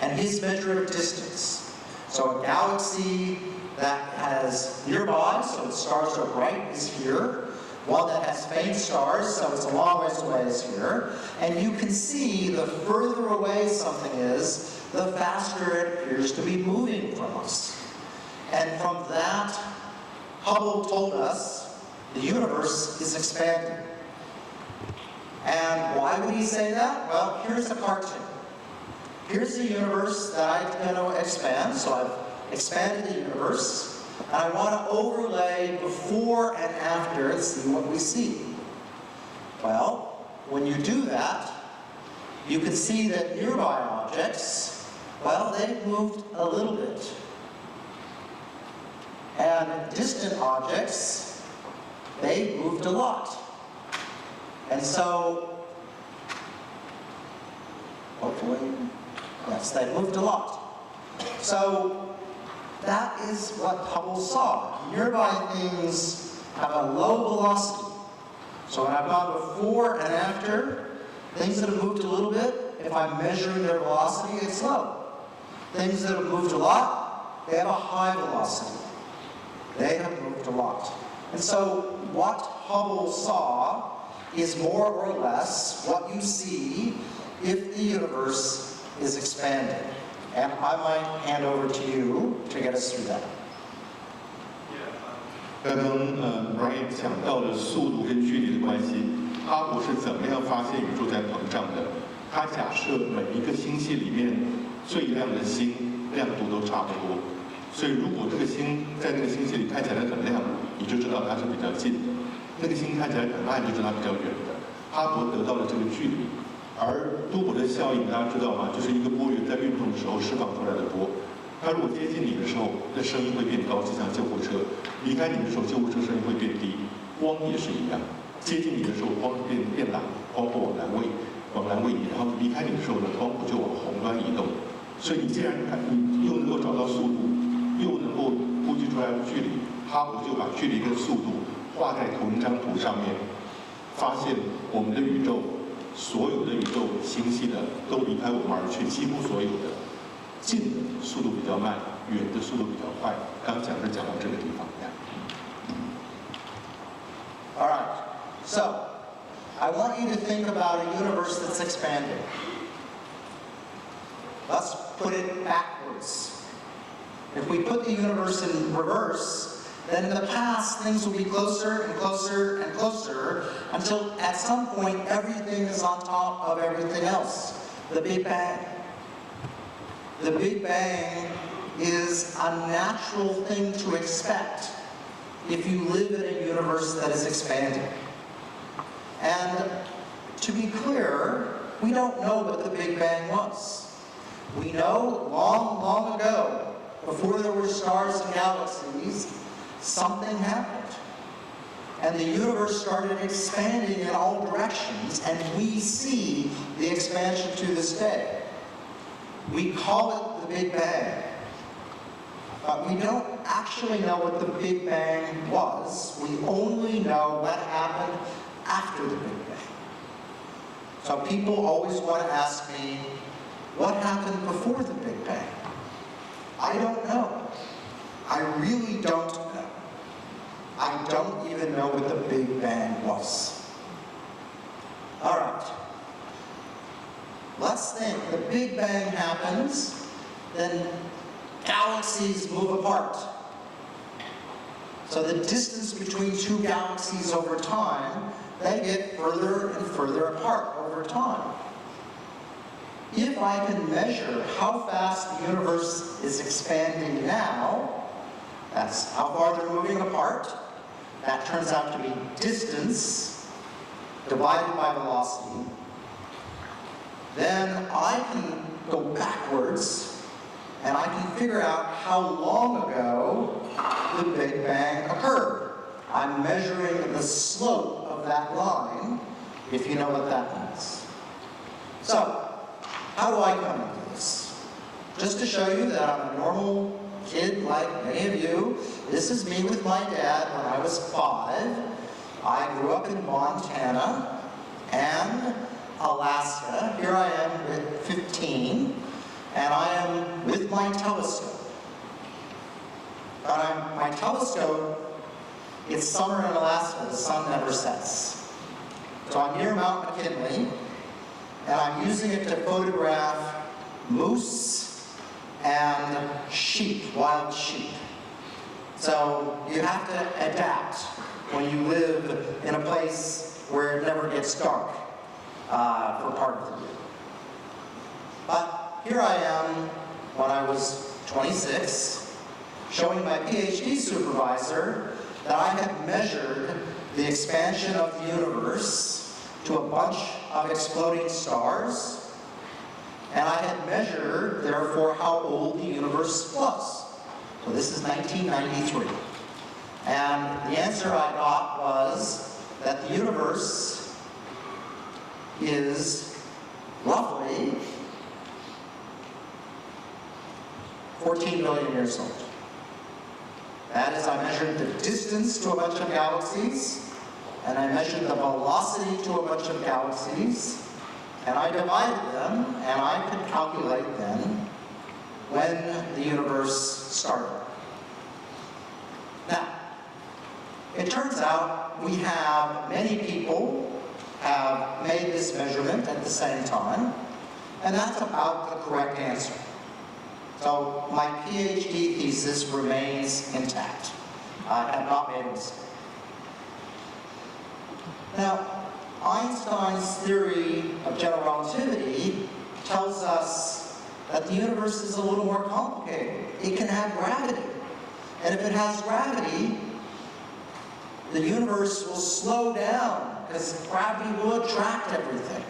and his measure of distance. So a galaxy that has nearby, so its stars are bright, is here. One that has faint stars, so it's a long ways away, is here. And you can see the further away something is, the faster it appears to be moving from us. And from that, Hubble told us the universe is expanding. And why would he say that? Well, here's a cartoon. Here's the universe that I'm going to expand. So I've expanded the universe. And I want to overlay before and after and see what we see. Well, when you do that, you can see that nearby objects, well, they've moved a little bit. And distant objects, they moved a lot. And so, hopefully, yes, they moved a lot. So, that is what Hubble saw. Nearby things have a low velocity. So when I've gone before and after, things that have moved a little bit, if I'm measuring their velocity, it's low. Things that have moved a lot, they have a high velocity. They have moved a lot. And so what Hubble saw is more or less what you see if the universe is expanding. And I might hand over to you to get us through that. 刚刚Brian 讲到了速度跟距离的关系，哈勃是怎么样发现宇宙在膨胀的？他假设每一个星系里面最亮的星亮度都差不多，所以如果这个星在那个星系里看起来很亮，你就知道它是比较近的；那个星看起来很暗，就知道它比较远的。哈勃得到了这个距离。而多伯的效应大家知道吗？就是一个波源在运动的时候释放出来的波，它如果接近你的时候，那声音会变高，就像救护车；离开你的时候，救护车声音会变低。光也是一样，接近你的时候光变蓝，光会往南位移，然后离开你的时候呢，光谱就往红端移动。所以你既然你又能够找到速度，又能够估计出来的距离，哈勃就把距离跟速度画在同一张图上面，发现我们的宇宙。所有的宇宙星系的都离开我们而去，几乎所有的近的速度比较慢，远的速度比较快。刚讲是讲到这个地方。All right. So, I want you to think about a universe that's expanding. Let's put it backwards. If we put the universe in reverse, then in the past, things will be closer and closer and closer until at some point everything is on top of everything else. the Big Bang. The Big Bang is a natural thing to expect if you live in a universe that is expanding. And to be clear, we don't know what the Big Bang was. We know long, long ago, before there were stars and galaxies, something happened. And the universe started expanding in all directions, and we see the expansion to this day. We call it the Big Bang. But we don't actually know what the Big Bang was. We only know what happened after the Big Bang. So people always want to ask me, what happened before the Big Bang? I don't know. I really don't know. I don't even know what the Big Bang was. All right. Let's think. The Big Bang happens, then galaxies move apart. So the distance between two galaxies over time, they get further and further apart over time. If I can measure how fast the universe is expanding now, that's how far they're moving apart. That turns out to be distance divided by velocity. Then I can go backwards and I can figure out how long ago the Big Bang occurred. I'm measuring the slope of that line, if you know what that means. So, how do I come into this? Just to show you that I'm a normal kid like many of you, this is me with my dad when I was 5. I grew up in Montana and Alaska. Here I am with 15, and I am with my telescope. But my telescope, it's summer in Alaska, the sun never sets. So I'm near Mount McKinley, and I'm using it to photograph moose and sheep, wild sheep. So you have to adapt when you live in a place where it never gets dark for part of the year. But here I am when I was 26, showing my PhD supervisor that I had measured the expansion of the universe to a bunch of exploding stars, and I had measured, therefore, how old the universe was. So this is 1993. And the answer I got was that the universe is roughly 14 billion years old. That is, I measured the distance to a bunch of galaxies, and I measured the velocity to a bunch of galaxies, and I divided them, and I could calculate then when the universe started. Now, it turns out we have many people have made this measurement at the same time, and that's about the correct answer. So my PhD thesis remains intact. I have not made a mistake. Now, Einstein's theory of general relativity tells us that the universe is a little more complicated. It can have gravity. And if it has gravity, the universe will slow down because gravity will attract everything.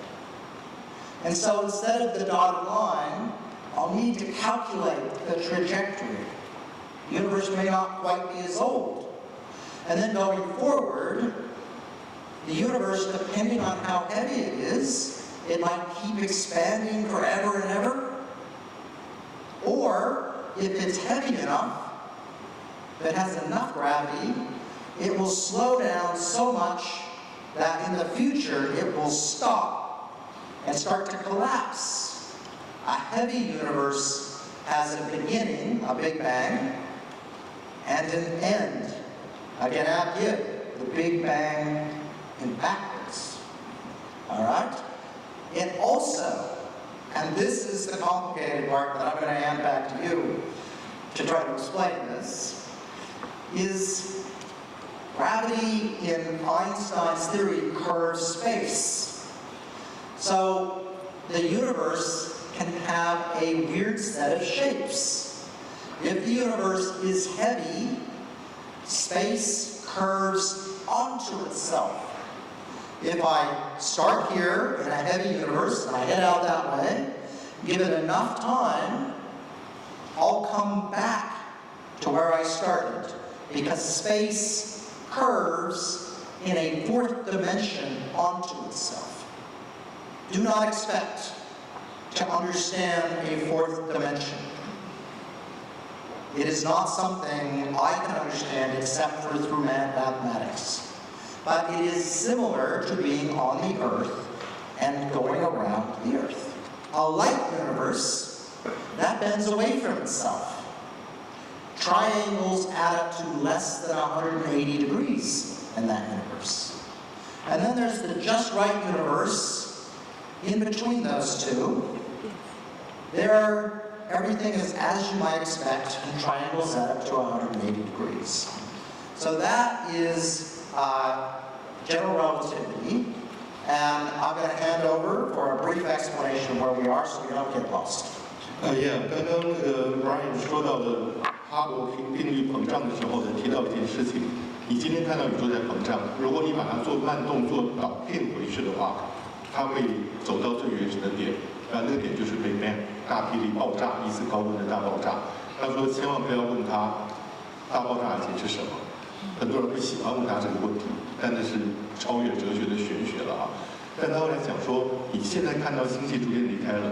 And so instead of the dotted line, I'll need to calculate the trajectory. The universe may not quite be as old. And then going forward, the universe, depending on how heavy it is, it might keep expanding forever and ever. Or, if it's heavy enough, if it has enough gravity, it will slow down so much that in the future it will stop and start to collapse. A heavy universe has a beginning, a Big Bang, and an end. Again, I give the Big Bang in backwards. All right? It also, and this is the complicated part that I'm going to hand back to you to try to explain this, is gravity in Einstein's theory curves space. So the universe can have a weird set of shapes. If the universe is heavy, space curves onto itself. If I start here in a heavy universe and I head out that way, give it enough time, I'll come back to where I started, because space curves in a fourth dimension onto itself. Do not expect to understand a fourth dimension. It is not something I can understand except for through mathematics. But it is similar to being on the Earth and going around the Earth. A light universe, that bends away from itself. Triangles add up to less than 180 degrees in that universe. And then there's the just right universe in between those two. There, everything is as you might expect, and triangles add up to 180 degrees. So that is general relativity, and I'm going to hand over for a brief explanation of where we are so we don't get lost. Yeah， 刚刚那个 Brian 说到的哈勃定律膨胀的时候呢，提到一件事情，你今天看到宇宙在膨胀，如果你把它做慢动作倒变回去的话，它会走到最原始的点，那个点就是 Big Bang 大霹雳爆炸，一次高温的大爆炸。他说千万不要问他大爆炸解是什么。很多人会喜欢问他这个问题，但那是超越哲学的玄学了啊。但他后来讲说，你现在看到星系逐渐离开了，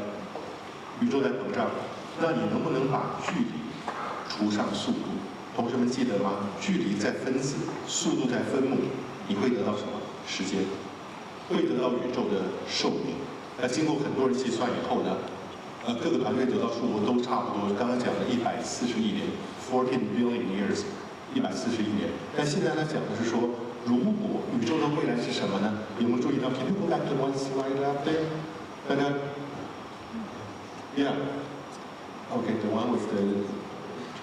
宇宙在膨胀，那你能不能把距离除上速度？同学们记得吗？距离在分子，速度在分母，你会得到什么？时间，会得到宇宙的寿命。那经过很多人计算以后呢，各个团队得到数目都差不多。刚刚讲的141年 ，14 billion years。141年，但现在他讲的是说，如果宇宙的未来是什么呢？有没有注意到 ？Can you go back to one slide up there？ 大家 ，Yeah， okay, the one with the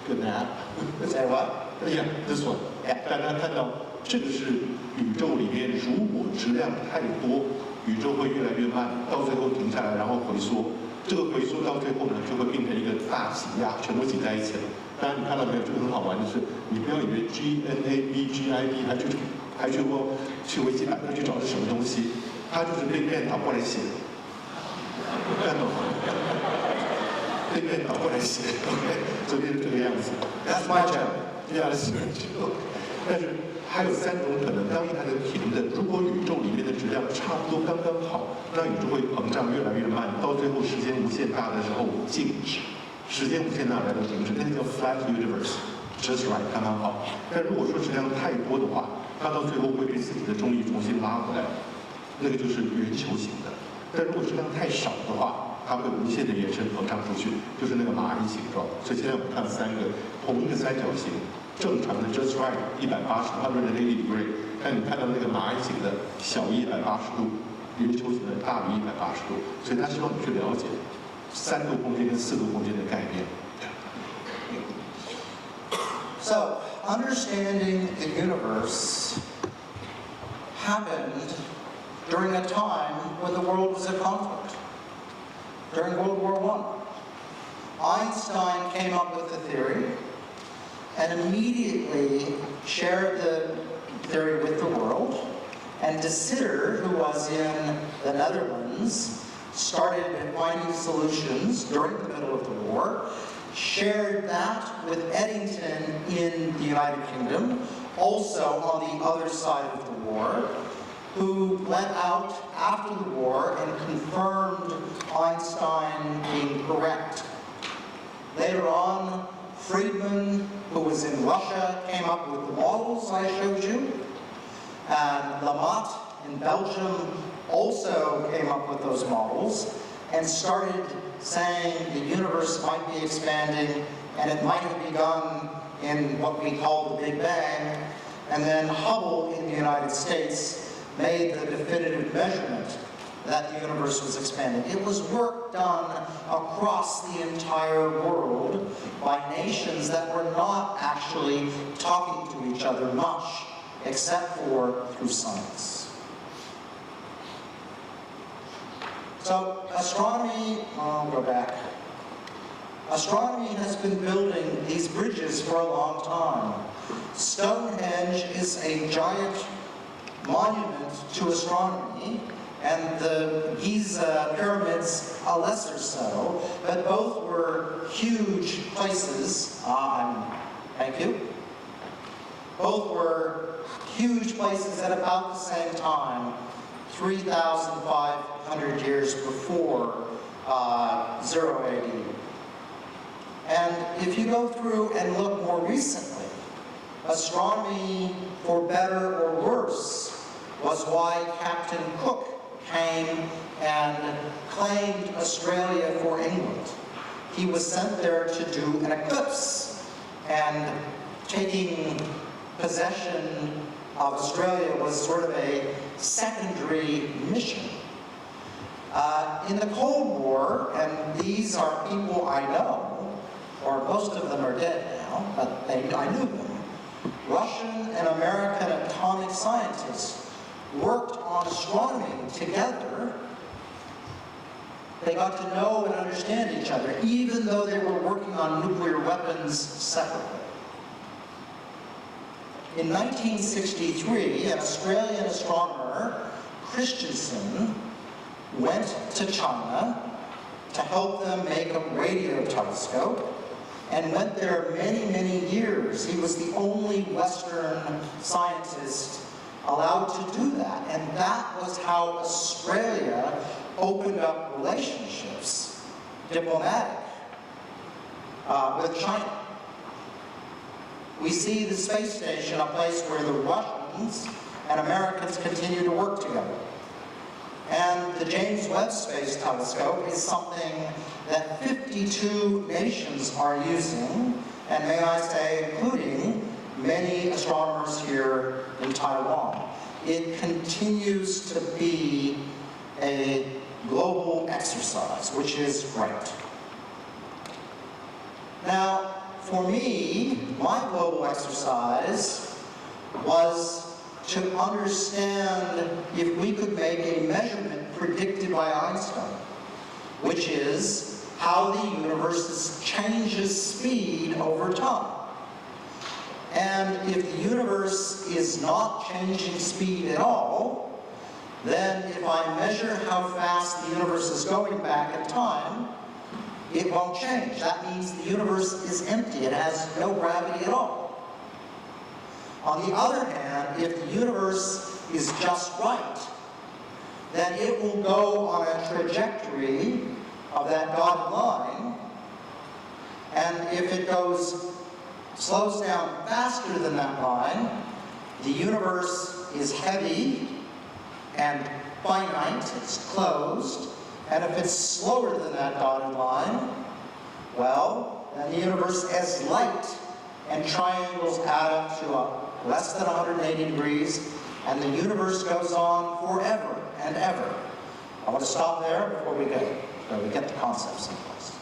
good nap. Say what? Yeah, this one. 大家看到这个是宇宙里面，如果质量太多，宇宙会越来越慢，到最后停下来，然后回缩。这个回缩到最后呢，就会变成一个大挤压，全都挤在一起了。当然，你看到没有？这个很好玩的是，你不要以为 GNABGID 还去维基百科去找是什么东西，它就是被变倒过来写的，看懂吗？被变倒过来写 ，OK， 就变成这个样子。That's my job. Yeah, that's your job. 但是还有3种可能，当一台是平的，如果宇宙里面的质量差不多刚刚好，那宇宙会膨胀越来越慢，到最后时间无限大的时候静止。时间无限大来到停止，那个叫 flat universe，just right， 刚刚好。但如果说质量太多的话，它到最后会被自己的重力重新拉回来，那个就是圆球形的。但如果质量太少的话，它会无限的延伸膨胀出去，就是那个蚂蚁形状。所以现在我们看3个同一个三角形，正常的 just right 180 degree， 但你看到那个蚂蚁形的小于180度，圆球形的大于180度，所以他希望你去了解3度空间跟4度空间的概念。So, understanding the universe happened during a time when the world was at conflict, during World War I. Einstein came up with the theory and immediately shared the theory with the world, and De Sitter, who was in the Netherlands, started finding solutions during the middle of the war, shared that with Eddington in the United Kingdom, also on the other side of the war, who went out after the war and confirmed Einstein being correct. Later on, Friedman, who was in Russia, came up with the models I showed you, and Lamont in Belgium also came up with those models and started saying the universe might be expanding and it might have begun in what we call the Big Bang, and then Hubble in the United States made the definitive measurement that the universe was expanding. It was work done across the entire world by nations that were not actually talking to each other much, except for through science. So astronomy, I'll go back. Astronomy has been building these bridges for a long time. Stonehenge is a giant monument to astronomy, and the Giza pyramids are lesser so, but both were huge places. Thank you. Both were huge places at about the same time, 3,500 years before 0 AD. And if you go through and look more recently, astronomy, for better or worse, was why Captain Cook came and claimed Australia for England. He was sent there to do an eclipse, and taking possession of Australia was sort of a secondary mission. In the Cold War, and these are people I know, or most of them are dead now, but I knew them, Russian and American atomic scientists worked on astronomy together. They got to know and understand each other, even though they were working on nuclear weapons separately. In 1963, an Australian astronomer, Christensen, went to China to help them make a radio telescope, and went there many, many years. He was the only Western scientist allowed to do that, and that was how Australia opened up relationships, diplomatic, with China. We see the space station a place where the Russians and Americans continue to work together. And the James Webb Space Telescope is something that 52 nations are using, and may I say, including many astronomers here in Taiwan. It continues to be a global exercise, which is great. Now, for me, my global exercise was to understand if we could make a measurement predicted by Einstein, which is how the universe changes speed over time. And if the universe is not changing speed at all, then if I measure how fast the universe is going back in time, it won't change. That means the universe is empty. It has no gravity at all. On the other hand, if the universe is just right, then it will go on a trajectory of that dotted line, and if it slows down faster than that line, the universe is heavy and finite, it's closed, and if it's slower than that dotted line, well, then the universe is light, and triangles add up to less than 180 degrees, and the universe goes on forever and ever. I want to stop there before we get the concepts in place.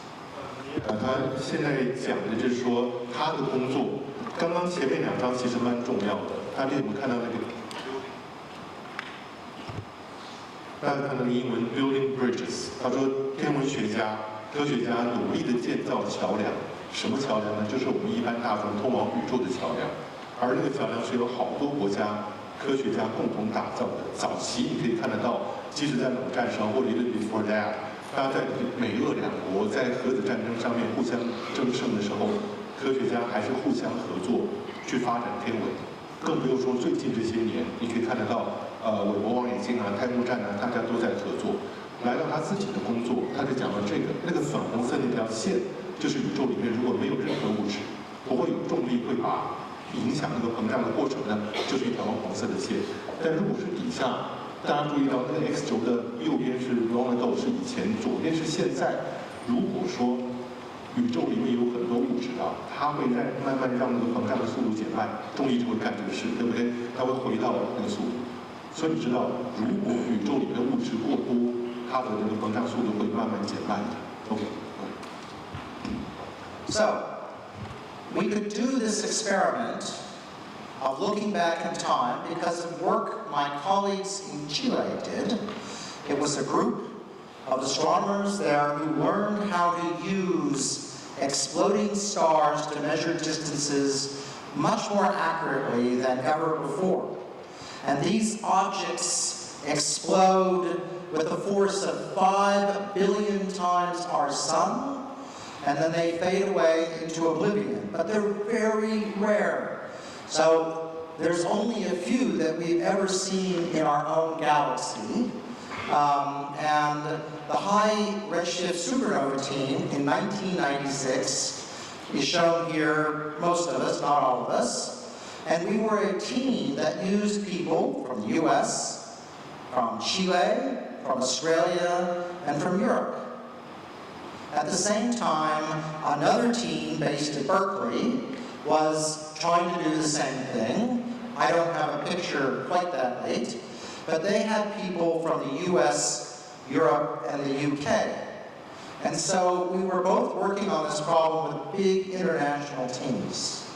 他现在讲的就是说他的工作，刚刚前面两章其实蛮重要的。大家有没有看到那个？大家看到那个英文 building bridges， 他说天文学家、科学家努力的建造桥梁。什么桥梁呢？就是我们一般大众通往宇宙的桥梁。而那个桥梁是有好多国家科学家共同打造的。早期你可以看得到，即使在冷战上或者 even before that， 大家在美俄两国在核子战争上面互相争胜的时候，科学家还是互相合作去发展天文。更不用说最近这些年，你可以看得到，韦伯望远镜啊、太空站啊，大家都在合作。来到他自己的工作，他就讲到这个那个粉红色那条线，就是宇宙里面如果没有任何物质，不会有重力会把影响那个膨胀的过程呢，就是一条红色的线。但如果是底下，大家注意到那个 x 轴的右边是 long ago 是以前，左边是现在。如果说宇宙里面有很多物质啊，它会在慢慢让那个膨胀的速度减慢，重力就会干这个事，对不对？它会回到那个速度。所以你知道，如果宇宙里面的物质过多，它的那个膨胀速度会慢慢减慢的。OK。So, we could do this experiment of looking back in time because of work my colleagues in Chile did. It was a group of astronomers there who learned how to use exploding stars to measure distances much more accurately than ever before. And these objects explode with a force of 5 billion times our sun, and then they fade away into oblivion. But they're very rare. So there's only a few that we've ever seen in our own galaxy. And the high redshift supernova team in 1996 is shown here, most of us, not all of us. And we were a team that used people from the US, from Chile, from Australia, and from Europe. At the same time, another team based at Berkeley was trying to do the same thing. I don't have a picture quite that late, but they had people from the US, Europe, and the UK. And so we were both working on this problem with big international teams.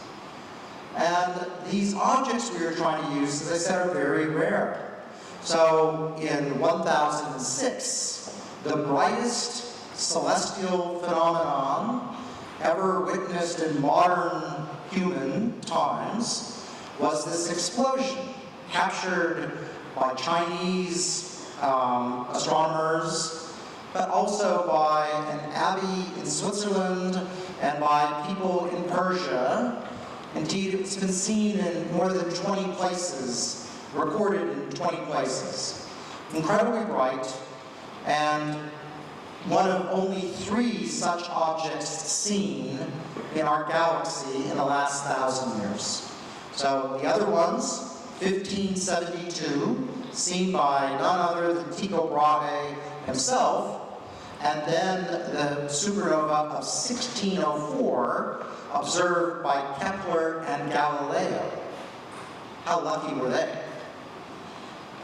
And these objects we were trying to use, as I said, are very rare. So in 1006, the brightest celestial phenomenon ever witnessed in modern human times was this explosion, captured by Chinese astronomers, but also by an abbey in Switzerland and by people in Persia. Indeed, it's been seen in more than 20 places, recorded in 20 places. Incredibly bright, and one of only 3 such objects seen in our galaxy in the last 1,000 years. So the other ones, 1572, seen by none other than Tycho Brahe himself, and then the supernova of 1604, observed by Kepler and Galileo. How lucky were they?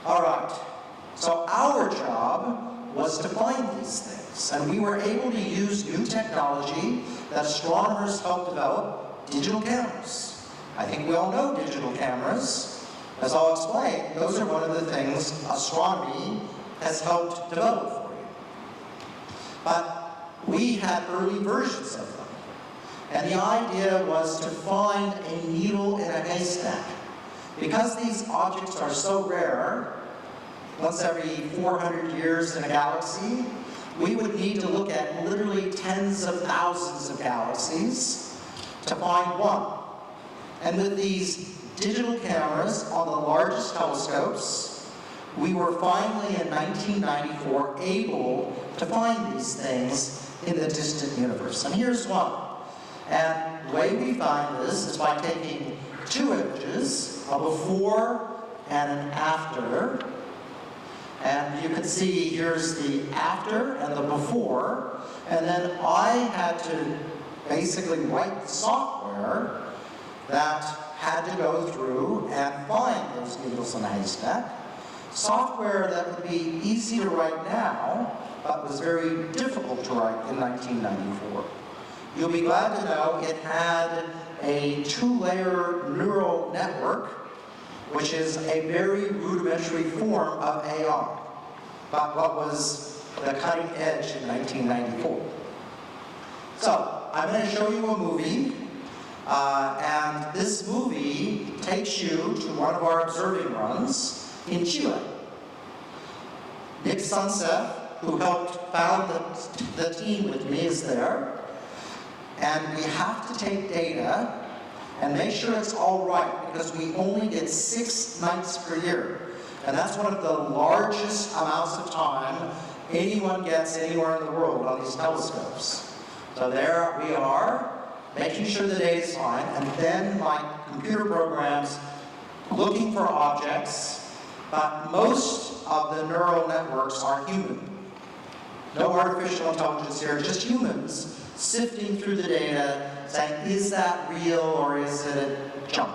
All right, so our job was to find these things, and we were able to use new technology that astronomers helped develop, digital cameras. I think we all know digital cameras. As I'll explain, those are one of the things astronomy has helped develop for you. But we had early versions of them. And the idea was to find a needle in a haystack. Because these objects are so rare, once every 400 years in a galaxy, we would need to look at literally tens of thousands of galaxies to find one. And with these digital cameras on the largest telescopes, we were finally in 1994 able to find these things in the distant universe. And here's one. And the way we find this is by taking 2 images, a before and an after. And you can see here's the after and the before. And then I had to basically write the software that had to go through and find those needles in a haystack. Software that would be easy to write now, but was very difficult to write in 1994. You'll be glad to know it had a 2-layer neural network, which is a very rudimentary form of AI, but what was the cutting edge in 1994. So, I'm going to show you a movie, and this movie takes you to one of our observing runs in Chile. Nick Sunseth, who helped found the team with me, is there. And we have to take data and make sure it's all right, because we only get 6 nights per year. And that's one of the largest amounts of time anyone gets anywhere in the world on these telescopes. So there we are, making sure the data is fine, and then my computer programs looking for objects, but most of the neural networks are human. No artificial intelligence here, just humans sifting through the data, saying, is that real or is it junk?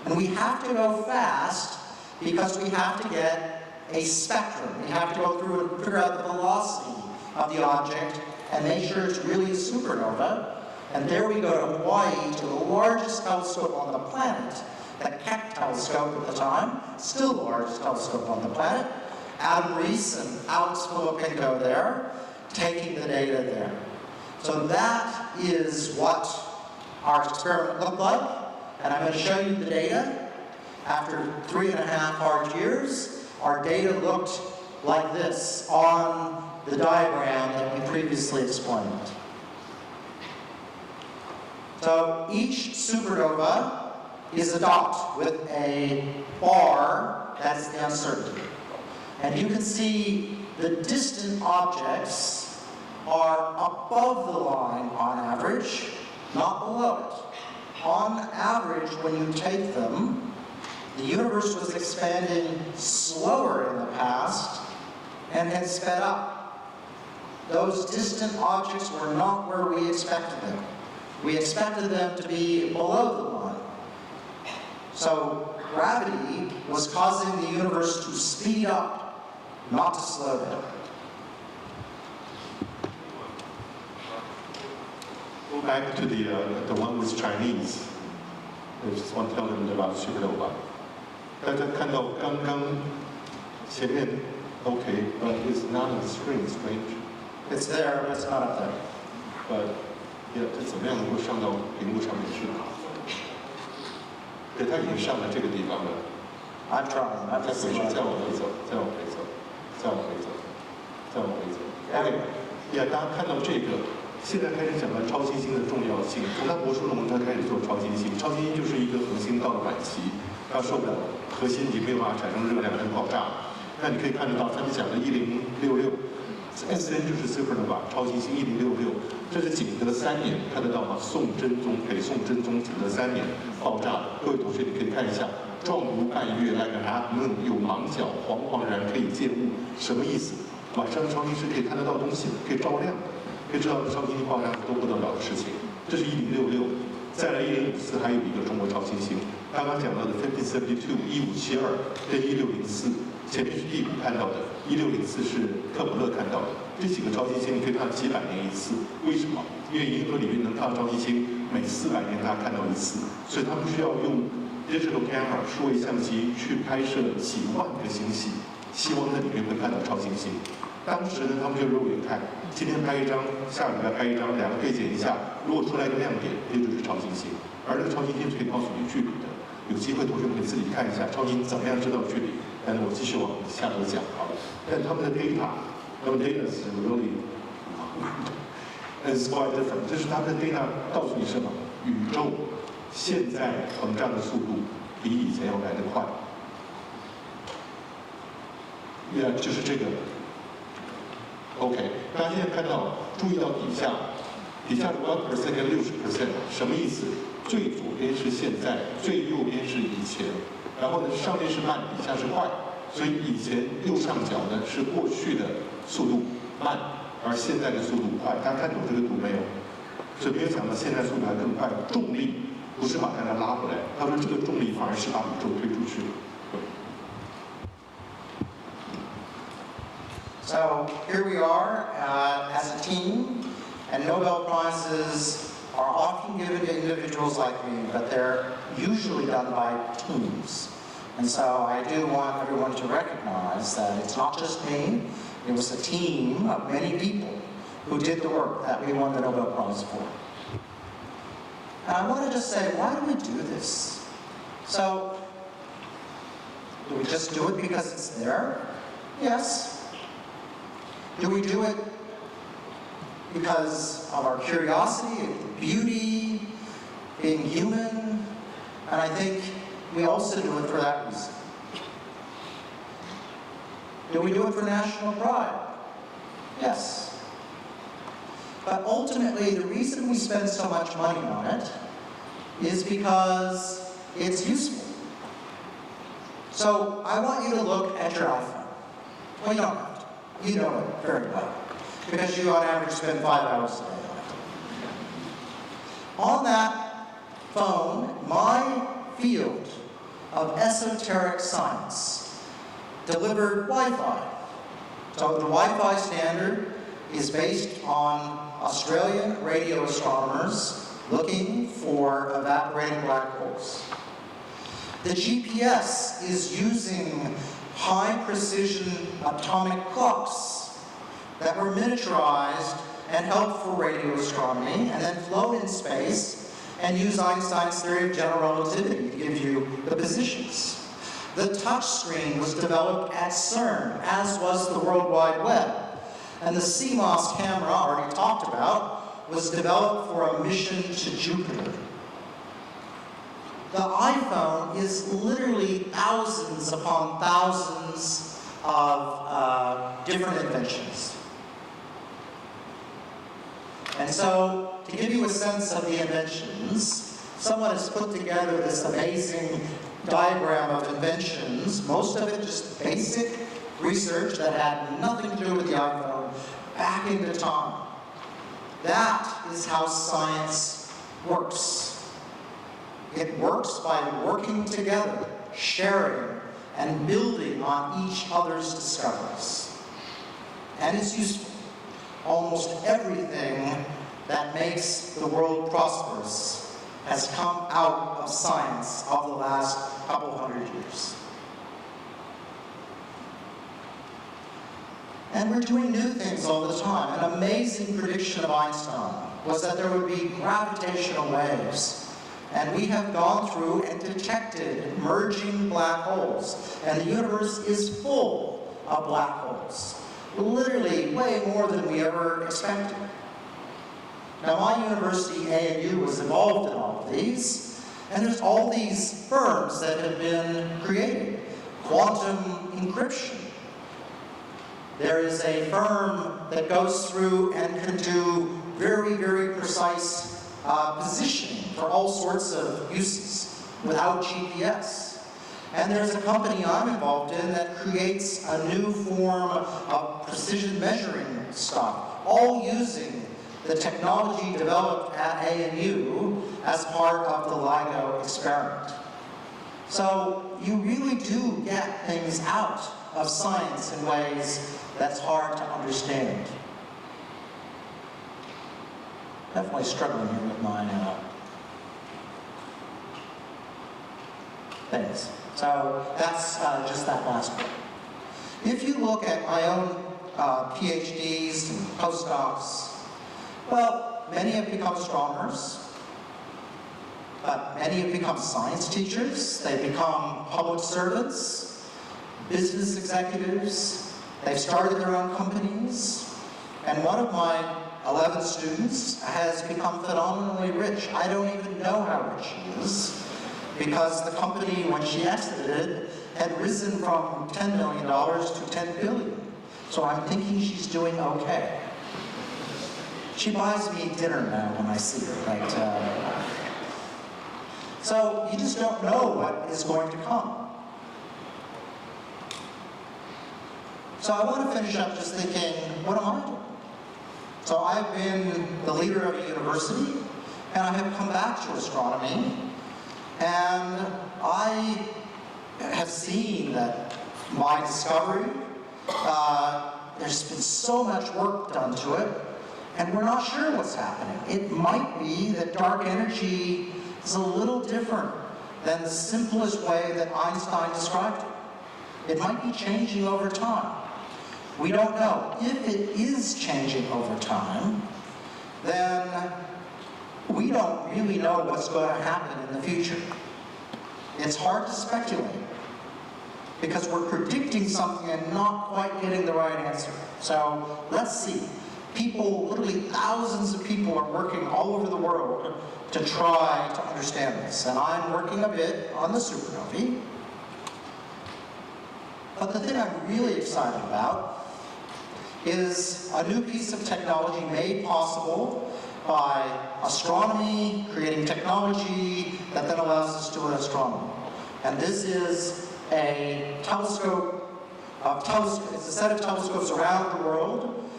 And we have to go fast because we have to get a spectrum. We have to go through and figure out the velocity of the object and make sure it's really a supernova. And there we go to Hawaii, to the largest telescope on the planet, the Keck telescope at the time, still the largest telescope on the planet. Adam Rees and Alex Filipinko there, taking the data there. So that is what our experiment looked like, and I'm going to show you the data. After 3.5 hard years, our data looked like this on the diagram that we previously explained. So each supernova is a dot with a bar, that's the uncertainty. And you can see the distant objects are above the line on average, not below it. On average, when you take them, the universe was expanding slower in the past and had sped up. Those distant objects were not where we expected them. We expected them to be below the line. So gravity was causing the universe to speed up, not to slow down. Go back to the one with Chinese. I just want to tell them about supernova. 大家看到刚刚前面 okay, but it's not on the screen, strange. It's there, but it's not up there. But yeah, 这怎么样能够上到屏幕上面去？对，它已经上了这个地方了。I'm trying. 再回去，再往回走，再往回走，再往回走，再往回走。OK， 大家看到这个。 现在开始讲到超新星的重要性。从它博士论文它开始做超新星，超新星就是一个恒星到了晚期，它受不了，核心已经没有办法产生热量，它就爆炸。那你可以看得到，他们讲的1066，SN 就是 supernova 超新星1066，这是景德3年，看得到吗？宋真宗北宋真宗景德3年爆炸。各位同学，你可以看一下，状如半月，like an moon， 有芒角，惶惶然可以见物，什么意思？晚上超新星可以看得到东西，可以照亮。 可以知道超新星爆炸是多不得了的事情，这是1066，再来1054还有一个中国超新星，刚刚讲到的1572、1572跟1604，前面是第5看到的，1604是克普勒看到的，这几个超新星你可以看几百年一次，为什么？因为银河里面能看到超新星，每400年大家看到一次，所以他们需要用 digital camera 数位相机去拍摄几万个星系，希望在里面会看到超新星。 当时呢，他们就肉眼看，今天拍一张，下礼拜拍一张，两个对剪一下，如果出来一个亮点，这就是超新星。而这个超新星是可以告诉你距离的。有机会同学们可以自己看一下超新星怎么样知道距离。但是我继续往下头讲好了。但他们的 data， 他们 data 是 really is quite different。这是他们的 data 告诉你什么？宇宙现在膨胀的速度比以前要来得快。就是这个。 OK， 大家现在看到，注意到底下的1% 跟60%，什么意思？最左边是现在，最右边是以前，然后呢，上面是慢，底下是快，所以以前右上角呢是过去的速度慢，而现在的速度快。大家看懂这个图没有？所以没有想到现在速度还更快。重力不是把它拉回来，他说这个重力反而是把宇宙推出去。 So here we are as a team, and Nobel Prizes are often given to individuals like me, but they're usually done by teams. And so I do want everyone to recognize that it's not just me, it was a team of many people who did the work that we won the Nobel Prize for. And I want to just say, why do we do this? So, do we just do it because it's there? Yes. Do we do it because of our curiosity, beauty, being human? And I think we also do it for that reason. Do we do it for national pride? Yes. But ultimately, the reason we spend so much money on it is because it's useful. So I want you to look at your iPhone. Well, you don't have to. You know it very well, because you on average spend 5 hours a day on it. On that phone, my field of esoteric science delivered Wi-Fi. So the Wi-Fi standard is based on Australian radio astronomers looking for evaporating black holes. The GPS is using high-precision atomic clocks that were miniaturized and helped for radio astronomy, and then float in space and use Einstein's theory of general relativity to give you the positions. The touch screen was developed at CERN, as was the World Wide Web. And the CMOS camera, already talked about, was developed for a mission to Jupiter. The iPhone is literally thousands upon thousands of different inventions. And so, to give you a sense of the inventions, someone has put together this amazing diagram of inventions, most of it just basic research that had nothing to do with the iPhone, back into time. That is how science works. It works by working together, sharing, and building on each other's discoveries. And it's useful. Almost everything that makes the world prosperous has come out of science of the last couple hundred years. And we're doing new things all the time. An amazing prediction of Einstein was that there would be gravitational waves. And we have gone through and detected merging black holes. And the universe is full of black holes. Literally way more than we ever expected. Now my university, ANU, was involved in all of these, and there's all these firms that have been created. Quantum encryption. There is a firm that goes through and can do very, very precise positioning for all sorts of uses without GPS. And there's a company I'm involved in that creates a new form of precision measuring stuff, all using the technology developed at ANU as part of the LIGO experiment. So you really do get things out of science in ways that's hard to understand. Definitely struggling here with my things. So that's just that last one. If you look at my own PhDs and postdocs, well, many have become astronomers, but many have become science teachers. They've become public servants, business executives. They've started their own companies. And one of my 11 students has become phenomenally rich. I don't even know how rich she is, because the company, when she exited, had risen from $10 million to $10 billion. So I'm thinking she's doing okay. She buys me dinner now when I see her, right? So you just don't know what is going to come. So I want to finish up just thinking, what am I doing? So I've been the leader of a university, and I have come back to astronomy, and I have seen that my discovery, there's been so much work done to it, and we're not sure what's happening. It might be that dark energy is a little different than the simplest way that Einstein described it. It might be changing over time. We don't know. If it is changing over time, then we don't really know what's going to happen in the future. It's hard to speculate, because we're predicting something and not quite getting the right answer. So let's see. People, literally thousands of people, are working all over the world to try to understand this. And I'm working a bit on the supernovae. But the thing I'm really excited about is a new piece of technology made possible by astronomy, creating technology that then allows us to do astronomy. And this is a telescope, it's a set of telescopes around the world,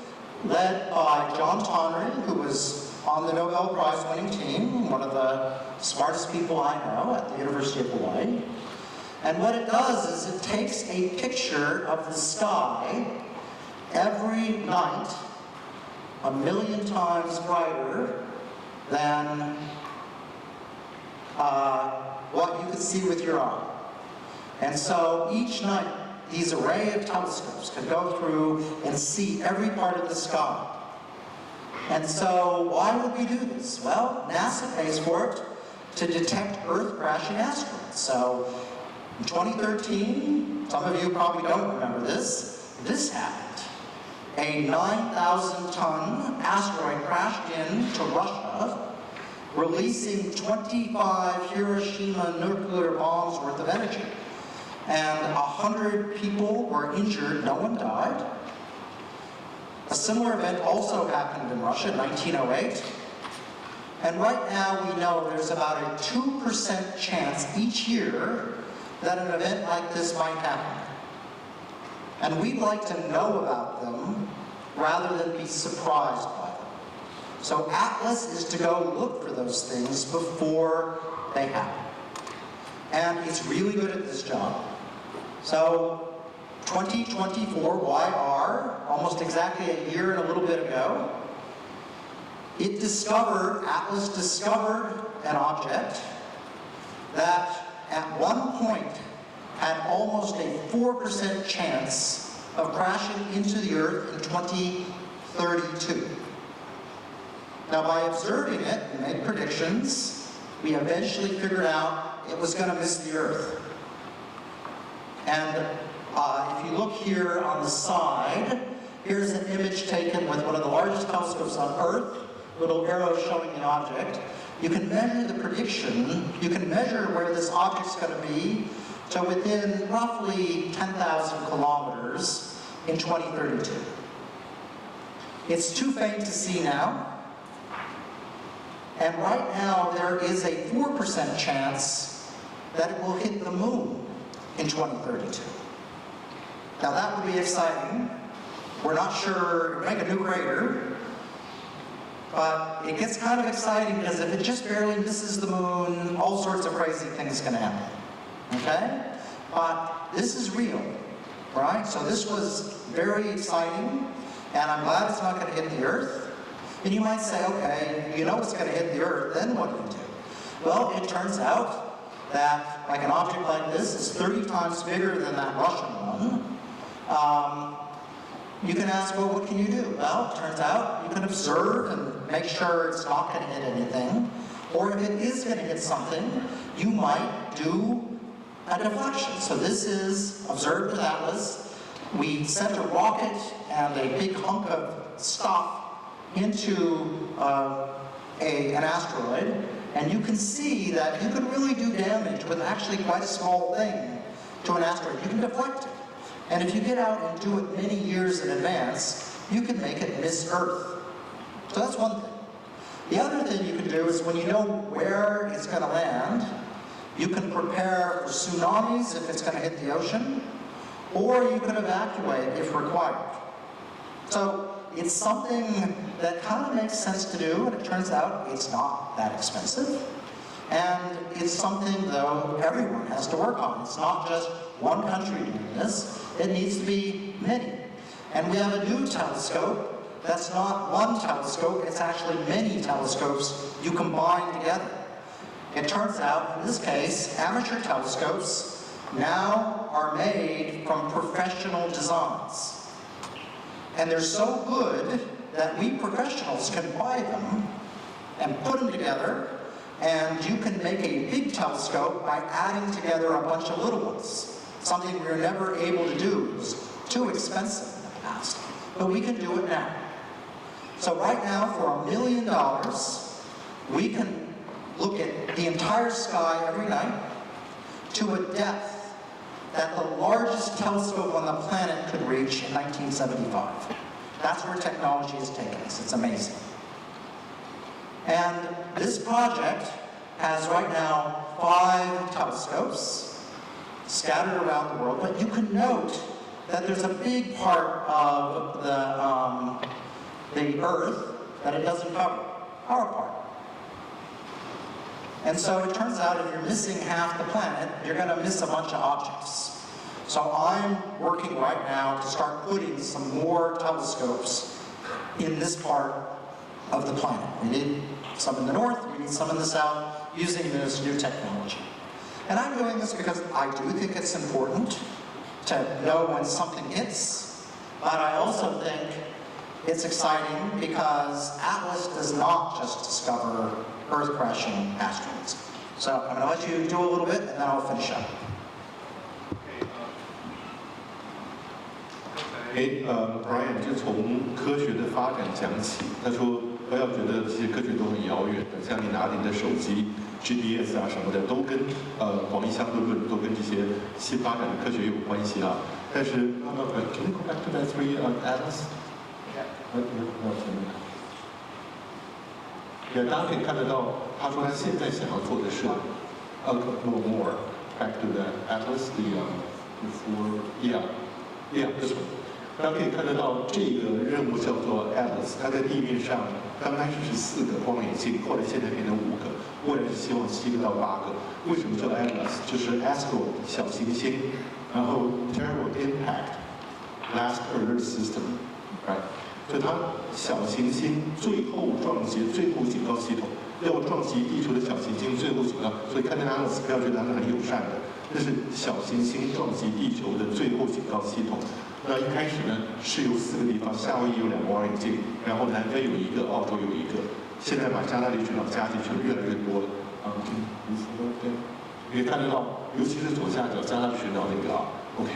led by John Honorary, who was on the Nobel Prize winning team, one of the smartest people I know at the University of Hawaii. And what it does is it takes a picture of the sky every night 1,000,000 times brighter than what you could see with your eye. And so each night these array of telescopes could go through and see every part of the sky. And so why would we do this? Well, NASA pays for it to detect Earth-crashing asteroids. So in 2013, some of you probably don't remember this happened. A 9,000-ton asteroid crashed into Russia, releasing 25 Hiroshima nuclear bombs worth of energy. And 100 people were injured, no one died. A similar event also happened in Russia in 1908. And right now we know there's about a 2% chance each year that an event like this might happen. And we'd like to know about them rather than be surprised by them. So ATLAS is to go look for those things before they happen. And it's really good at this job. So 2024 YR, almost exactly a year and a little bit ago, ATLAS discovered an object that at one point had almost a 4% chance of crashing into the Earth in 2032. Now by observing it and made predictions, we eventually figured out it was going to miss the Earth. And if you look here on the side, here's an image taken with one of the largest telescopes on Earth, little arrow showing the object. You can measure the prediction, you can measure where this object's going to be to within roughly 10,000 kilometers in 2032. It's too faint to see now. And right now there is a 4% chance that it will hit the moon in 2032. Now that would be exciting. We're not sure, it would make a new crater, but it gets kind of exciting because if it just barely misses the moon, all sorts of crazy things can happen. Okay? But this is real, right? So this was very exciting, and I'm glad it's not going to hit the Earth. And you might say, okay, you know it's going to hit the Earth, then what do you do? Well, it turns out that like an object like this is 30 times bigger than that Russian one. You can ask, well, what can you do? Well, it turns out you can observe and make sure it's not going to hit anything. Or if it is going to hit something, you might do a deflection. So this is observed with ATLAS. We sent a rocket and a big hunk of stuff into an asteroid, and you can see that you can really do damage with actually quite a small thing to an asteroid. You can deflect it. And if you get out and do it many years in advance, you can make it miss Earth. So that's one thing. The other thing you can do is when you know where it's going to land, you can prepare for tsunamis if it's going to hit the ocean, or you can evacuate if required. So it's something that kind of makes sense to do, and it turns out it's not that expensive. And it's something, though, everyone has to work on. It's not just one country doing this. It needs to be many. And we have a new telescope that's not one telescope, it's actually many telescopes you combine together. It turns out, in this case, amateur telescopes now are made from professional designs. And they're so good that we professionals can buy them and put them together, and you can make a big telescope by adding together a bunch of little ones. Something we were never able to do. It was too expensive in the past. But we can do it now. So right now, for $1 million, we can look at the entire sky every night to a depth that the largest telescope on the planet could reach in 1975. That's where technology has taken us. It's amazing. And this project has right now 5 telescopes scattered around the world, but you can note that there's a big part of the Earth that it doesn't cover, our part. And so it turns out if you're missing half the planet, you're going to miss a bunch of objects. So I'm working right now to start putting some more telescopes in this part of the planet. We need some in the north, we need some in the south, using this new technology. And I'm doing this because I do think it's important to know when something hits, but I also think it's exciting because Atlas does not just discover Earth-crashing asteroids. So I'm going to let you do a little bit, and then I'll finish up. Brian 就从科学的发展讲起。他说不要觉得这些科学都很遥远的，像你拿你的手机 GPS 啊什么的，都跟广义相对论都跟这些新发展的科学有关系啊。但是 Can we go back to that three Atlas? Yeah, 大家可以看得到，他说他现在想要做的是more back to the Atlas before this one。大家可以看得到，这个任务叫做 Atlas， 它在地面上刚开始是4个望远镜，后来现在变成5个，未来是希望7个到8个。为什么叫 Atlas？ 就是 asteroid 小行星，然后 terrible impact last Earth system，right？ 所以它小行星最后撞击最后警告系统，要撞击地球的小行星最后警告。所以看见 Atlas 不要觉得它是很友善的，这是小行星撞击地球的最后警告系统。那一开始呢是有4个地方，夏威夷有2个望远镜，然后南非有1个，澳洲有1个，现在把加纳利群岛加进去越来越多了。可以看得到，尤其是左下角加纳利群岛那个OK，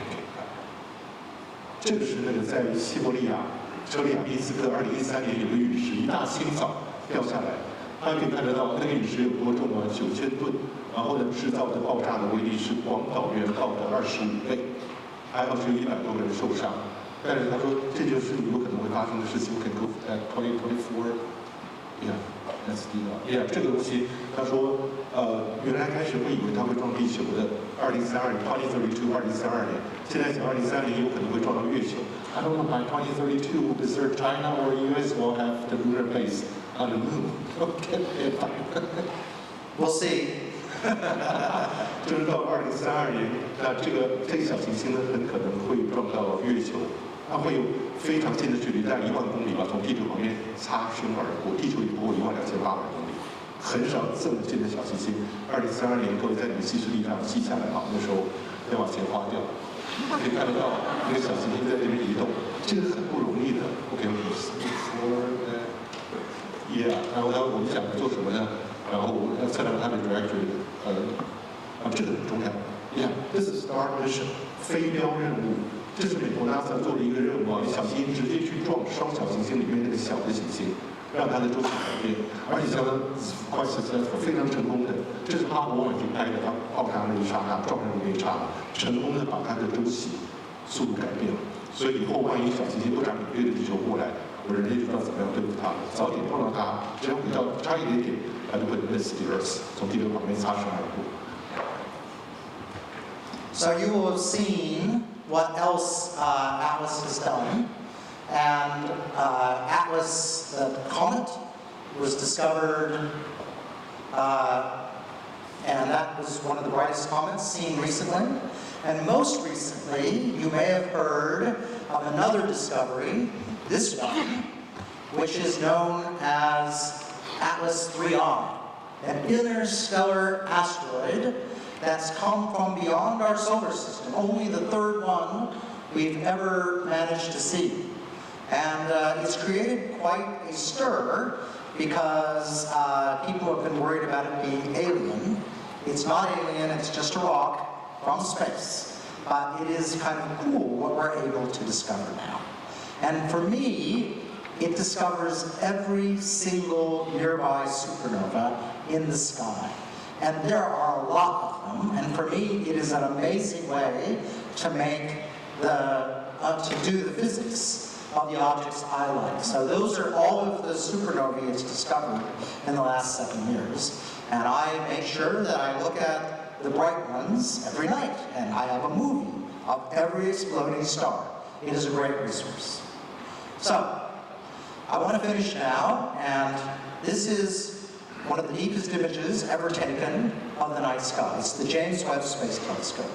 这个是那个在西伯利亚车里亚宾斯克2013年有个陨石，一大清早掉下来，大家可以看得到那个陨石有多重啊，9000吨，然后呢制造的爆炸的威力是广岛原爆的25倍。还好只有100多个人受伤，但是他说这就是有可能会发生的事情。We can go at 2024. Yeah, that's the这个东西，他说原来开始会以为它会撞地球的，2032年 2032年，现在讲2030年有可能会撞到月球。I don't know by 2032 is there China or US will have the lunar base on the moon? Okay, we'll see. 就是到2032年，那这个小行星呢，很可能会撞到月球，它会有非常近的距离，大概1万公里吧，从地球旁边擦身而过，地球也不过12800公里，很少这么近的小行星。2032年，各位在你们记事历上记下来啊，那时候要把钱花掉，可以看得到那个小行星在这边移动，这个很不容易的。然后我们想做什么呢？然后要测量它的 trajectory， 这个很重要。this is Star Mission 飞镖任务，这是美国 NASA 做的一个任务啊，小行星直接去撞烧小行星里面那个小的行星，让它的周期改变，而且相当 quite successful， 非常成功的。这是哈勃望远镜拍的，它爆炸那一刹那，撞上那一刹那，成功的把它的周期速度改变了。所以以后万一小行星不长对着地球过来，人类就知道怎么样对付它了。早点碰到它，只要比较差一点点，它就会 miss the Earth， 从地球旁边擦身而过。So you will have seen what else Atlas has done, and Atlas, the comet, was discovered, and that was one of the brightest comets seen recently. And most recently, you may have heard of another discovery, this one, which is known as Atlas 3I, an interstellar asteroid that's come from beyond our solar system, only the 3rd one we've ever managed to see. And it's created quite a stir because people have been worried about it being alien. It's not alien, it's just a rock from space. But it is kind of cool what we're able to discover now. And for me, it discovers every single nearby supernova in the sky. And there are a lot of them, and for me, it is an amazing way to make to do the physics of the objects I like. So those are all of the supernovae it's discovered in the last 7 years. And I make sure that I look at the bright ones every night, and I have a movie of every exploding star. It is a great resource. So, I want to finish now, and this is one of the deepest images ever taken of the night sky. It's the James Webb Space Telescope.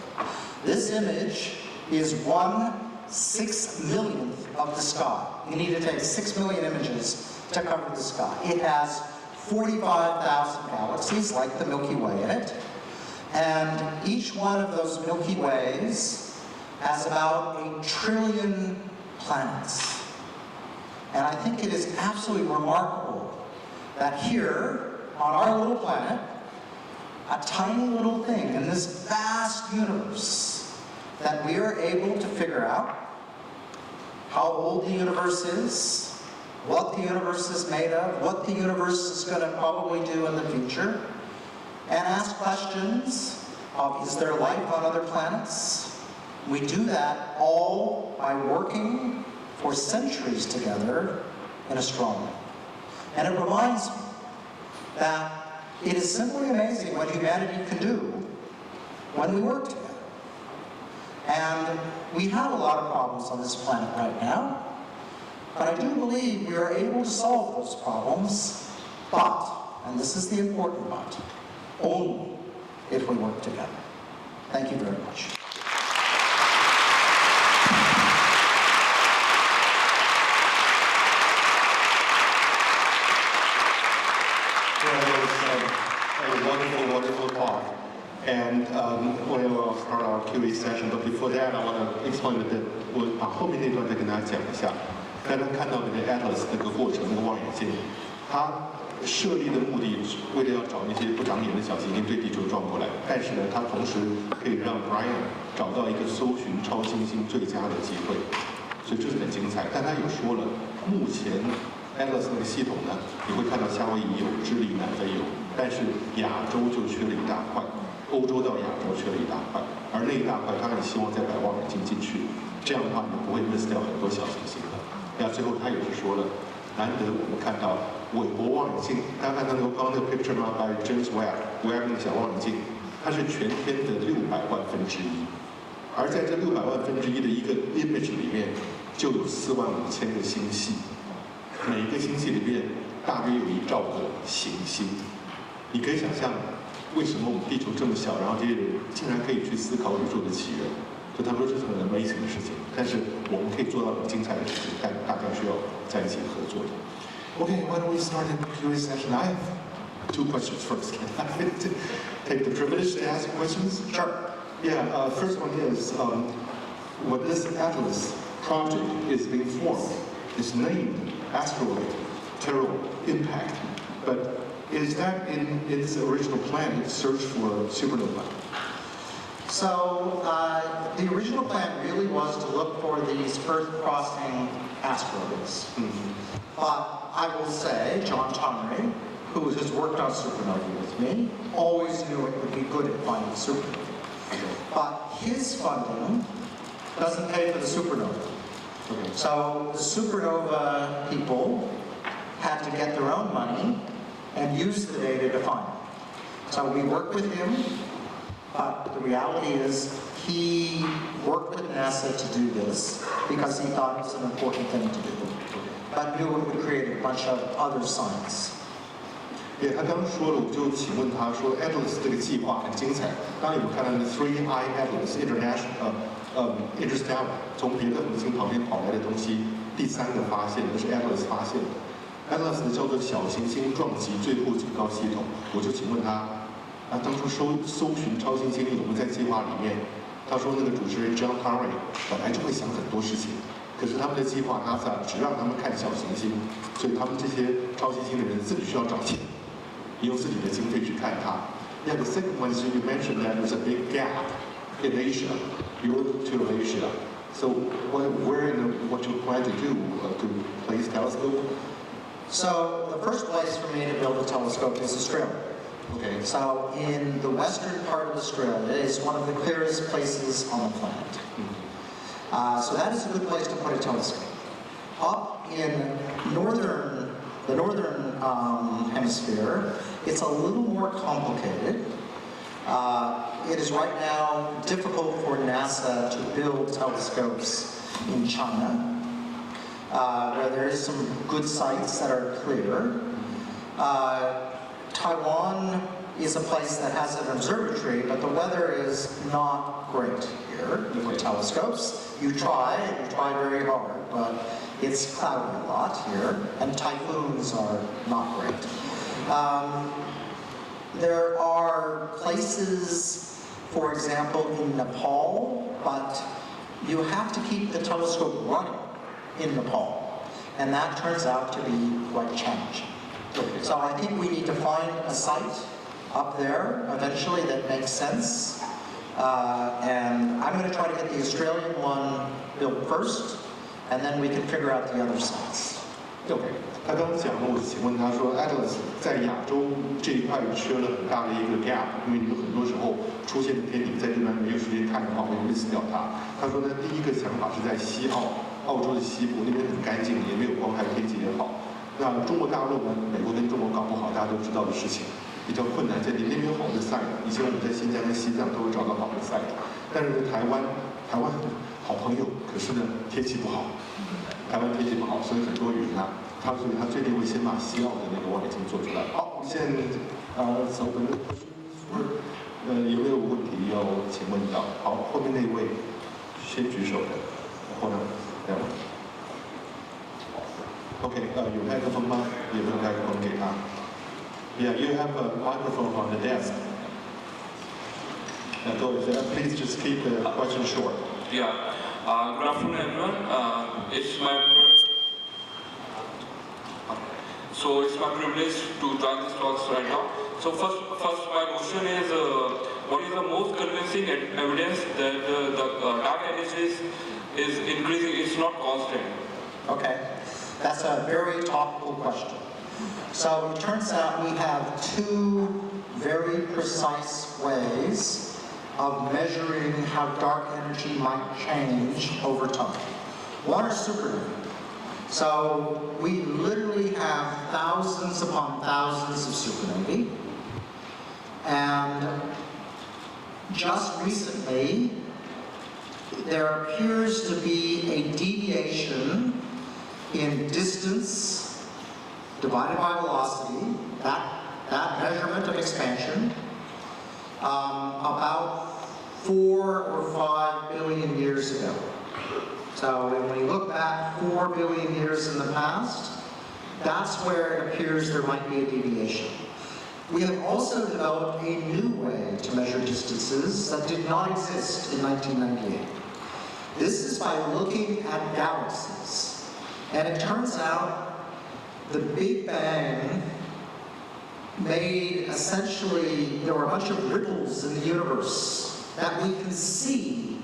This image is 1/6,000,000th of the sky. You need to take 6 million images to cover the sky. It has 45,000 galaxies, like the Milky Way, in it. And each one of those Milky Ways as about 1 trillion planets. And I think it is absolutely remarkable that here, on our little planet, a tiny little thing in this vast universe, that we are able to figure out how old the universe is, what the universe is made of, what the universe is going to probably do in the future, and ask questions of, is there life on other planets? We do that all by working for centuries together in astronomy. And it reminds me that it is simply amazing what humanity can do when we work together. And we have a lot of problems on this planet right now, but I do believe we are able to solve those problems, but, and this is the important but, only if we work together. Thank you very much. A wonderful, wonderful talk. And we'll start our Q&A session. But before that, I want to explain a bit. 我把后面那段再跟大家讲一下。刚刚看到那个 Atlas 那个过程，那个望远镜，它设立的目的为了要找那些不长眼的小行星对地球撞过来，但是呢，它同时可以让 Brian 找到一个搜寻超新星最佳的机会，所以这是很精彩。但他有说了，目前 Atlas 那个系统呢，你会看到夏威夷有，智利、南非有，但是亚洲就缺了一大块，欧洲到亚洲缺了一大块，而那一大块他很希望再摆望远镜进去，这样的话你不会 miss 掉很多小行星的。然后最后他也是说了，难得我们看到韦伯望远镜，大家看到那个刚刚那个 picture 吗 ？by James Webb 那个小望远镜，它是全天的600万分之一，而在这600万分之一的一个 image 里面，就有45000个星系。每一个星系里面大约有1兆个行星，你可以想象为什么我们地球这么小，然后这些人竟然可以去思考宇宙的起源，就他们说这是很 amazing 的事情。但是我们可以做到很精彩的事情，但大家需要在一起合作的。Okay, why don't we start the Q&A session? I have 2 questions first. Can I take the privilege to ask questions? Sure. Yeah. First one is, when this Atlas project is being formed, it's named asteroid terror impact, but is that in its original plan search for supernova? So the original plan really was to look for these Earth-crossing asteroids. But I will say, John Honorary, who has worked on supernovae with me, always knew it would be good at finding supernovae. But his funding doesn't pay for the supernova. So the supernova people had to get their own money and use the data to find it. So we worked with him, but the reality is he worked with NASA to do this because he thought it was an important thing to do, but knew it would create a bunch of other science. 对，他刚刚说了，我就请问他说 ，Atlas 这个计划很精彩。刚刚有看到那个 3I Atlas Interstellar 从别的恒星旁边跑来的东西，第3个发现的是 Atlas 发现的。Atlas 呢叫做小行星撞击最后警告系统。我就请问他，当初搜寻超新星有没有在计划里面？他说那个主持人 John Honorary 本来就会想很多事情。 可是他们的计划 ，NASA 只让他们看小行星，所以他们这些超新星的人自己需要找钱，用自己的经费去看它。Yeah, the second one is you mentioned that there's a big gap in Asia, Europe to Asia. So where and what you plan to do to place telescope? So the first place for me to build a telescope is Australia. Okay. So in the western part of Australia is one of the clearest places on the planet. So that is a good place to put a telescope. Up in the northern hemisphere, it's a little more complicated. It is right now difficult for NASA to build telescopes in China, where there is some good sites that are clear. Taiwan is a place that has an observatory, but the weather is not great here for telescopes. You try very hard, but it's cloudy a lot here, and typhoons are not great. There are places, for example, in Nepal, but you have to keep the telescope running in Nepal. And that turns out to be quite challenging. So I think we need to find a site up there eventually that makes sense. And I'm going to try to get the Australian one built first, and then we can figure out the other sites. 对，他刚刚讲了，我请问他说 ，Atlas 在亚洲这一块缺了很大的一个 gap， 因为你们很多时候出现的天体在这边没有时间看的话，会 miss 掉它。他说呢，第一个想法是在西澳，澳洲的西部那边很干净，也没有光害，天气也好。那中国大陆呢，美国跟中国搞不好，大家都知道的事情，比较困难。在你那边有好的 site， 以前我们在新疆跟西藏都会找到好的 site， 但是台湾好朋友，可是呢天气不好。 台湾天气不好，所以很多云啊。所以他最近会先把西澳的那个望远镜做出来。好，我们现在小本的有没有问题要请问到？好，后面那位先举手的，后面两位。OK， 有麦克风吗？有没有麦克风给他 ？Yeah, you have a microphone on the desk. Go ahead. Please just keep the question short. Yeah. Good afternoon, everyone. It's my privilege to join this talk right now. So first my question is, what is the most convincing evidence that the dark energy is increasing? It's not constant. Okay, that's a very topical question. So it turns out we have two very precise ways of measuring how dark energy might change over time. One is supernovae. So we literally have thousands upon thousands of supernovae. And just recently, there appears to be a deviation in distance divided by velocity, that measurement of expansion, about 4 or 5 billion years ago. So when we look back 4 billion years in the past, that's where it appears there might be a deviation. We have also developed a new way to measure distances that did not exist in 1998. This is by looking at galaxies. And it turns out the Big Bang made essentially, there were a bunch of ripples in the universe that we can see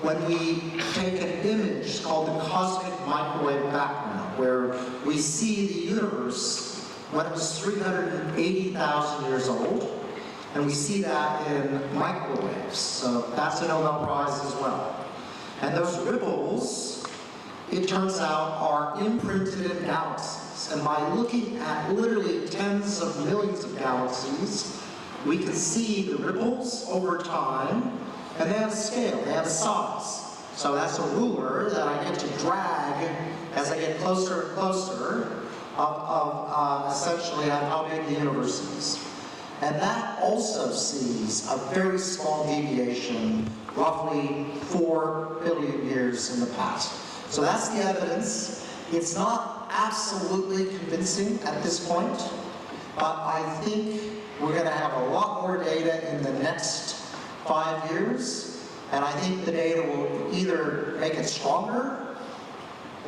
when we take an image called the cosmic microwave background, where we see the universe when it was 380,000 years old, and we see that in microwaves. So that's a Nobel Prize as well. And those ripples, it turns out, are imprinted in galaxies. And by looking at literally tens of millions of galaxies, we can see the ripples over time, and they have a scale, they have a size. So that's a ruler that I get to drag as I get closer and closer of essentially how big the universe is. And that also sees a very small deviation, roughly 4 billion years in the past. So that's the evidence. It's not absolutely convincing at this point, but I think we're going to have a lot more data in the next 5 years, and I think the data will either make it stronger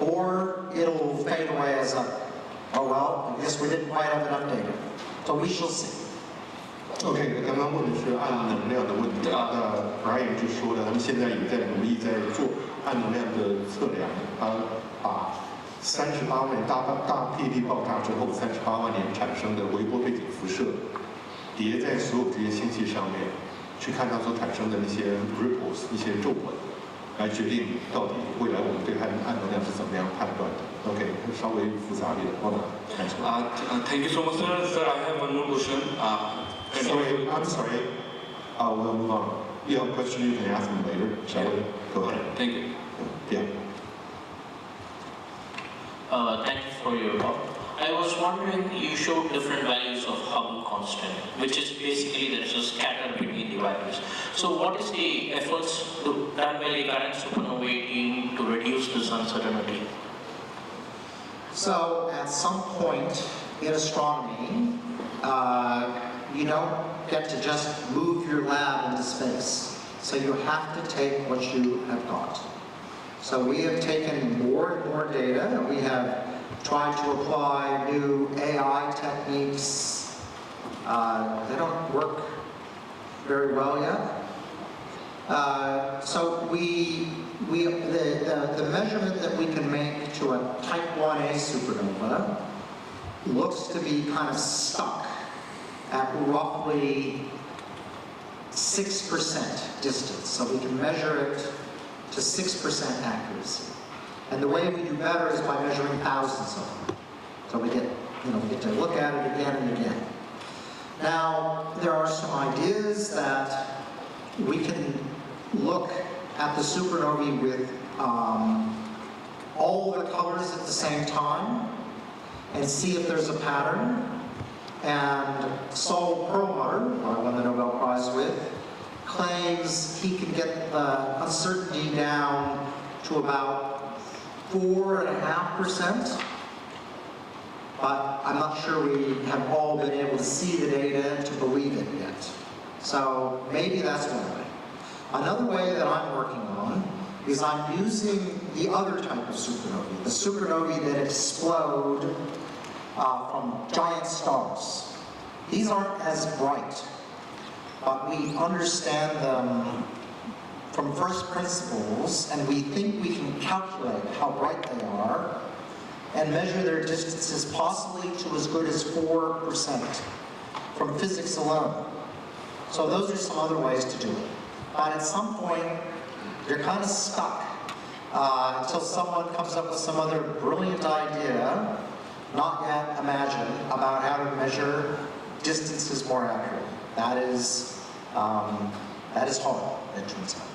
or it'll fade away as a, oh well, I guess we didn't quite have enough data. So we shall see. OK， 刚刚问的是暗能量的问题，那 Brian 就说了，他们现在也在努力在做暗能量的测量，把38万年大霹雳爆炸之后38万年产生的微波背景辐射叠在所有这些星系上面，去看它所产生的那些 ripples 一些皱纹，来决定到底未来我们对暗能量是怎么样判断的。OK， 稍微复杂一点，好的。Thank you so much, sir. Sir, I have one more question. Sorry, I'm sorry. We'll move on. You have a question, you can ask me later. Shall we? Go ahead. Thank you. Yeah. Thank you for your talk. I was wondering, you showed different values of Hubble constant, which is basically there's a scatter between the values. So what is the efforts done by the current supernovae team to reduce this uncertainty? So at some point in astronomy, you don't get to just move your lab into space. So you have to take what you have got. So we have taken more and more data. We have tried to apply new AI techniques. They don't work very well yet. So the measurement that we can make to a type 1a supernova looks to be kind of stuck at roughly 6% distance. So we can measure it to 6% accuracy. And the way we do better is by measuring thousands of them. So we get to look at it again and again. Now, there are some ideas that we can look at the supernovae with all the colors at the same time and see if there's a pattern. And Saul Perlmutter, who I won the Nobel Prize with, claims he can get the uncertainty down to about 4.5%. But I'm not sure we have all been able to see the data to believe it yet. So maybe that's one way. Another way that I'm working on is I'm using the other type of supernovae, the supernovae that explode from giant stars. These aren't as bright, but we understand them from first principles, and we think we can calculate how bright they are and measure their distances possibly to as good as 4% from physics alone. So those are some other ways to do it. But at some point, you're kind of stuck until someone comes up with some other brilliant idea, not yet imagined, about how to measure distances more accurately. That is hard, it turns out.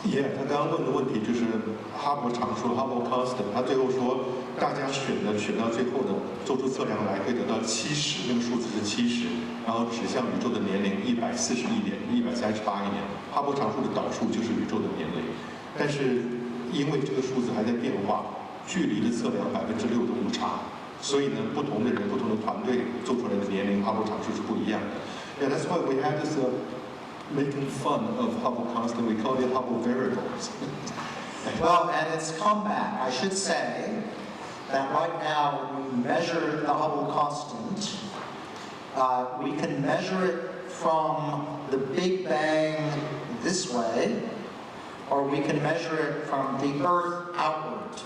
Yeah， 他刚刚问的问题就是哈勃常数 Hubble constant， 他最后说大家选到最后的做出测量来可以得到70，那个数字是70，然后指向宇宙的年龄141年、138亿年。哈勃常数的导数就是宇宙的年龄，但是因为这个数字还在变化，距离的测量6%的误差，所以呢，不同的人、不同的团队做出来的年龄哈勃常数是不一样的。Yeah, that's why we had this making fun of Hubble constant. We call it Hubble variables. Well, and it's come back. I should say that right now when we measure the Hubble constant, we can measure it from the Big Bang this way, or we can measure it from the Earth outward.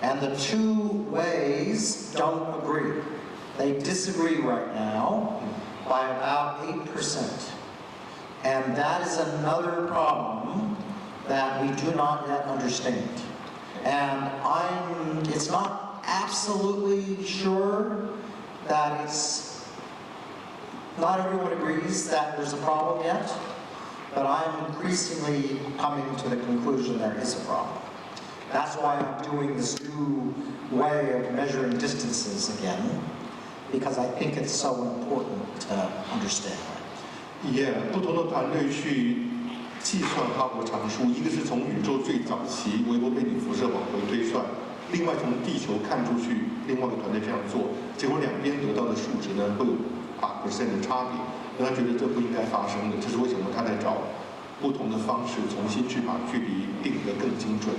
And the two ways don't agree. They disagree right now by about 8%. And that is another problem that we do not yet understand. And it's not absolutely sure that not everyone agrees that there's a problem yet, but I'm increasingly coming to the conclusion there is a problem. That's why I'm doing this new way of measuring distances again, because I think it's so important to understand. Yeah， 不同的团队去计算哈勃常数，一个是从宇宙最早期微波背景辐射往回推算，另外从地球看出去，另外一个团队这样做，结果两边得到的数值呢会有8% 的差别，让他觉得这不应该发生的，这是为什么他在找不同的方式重新去把距离定得更精准。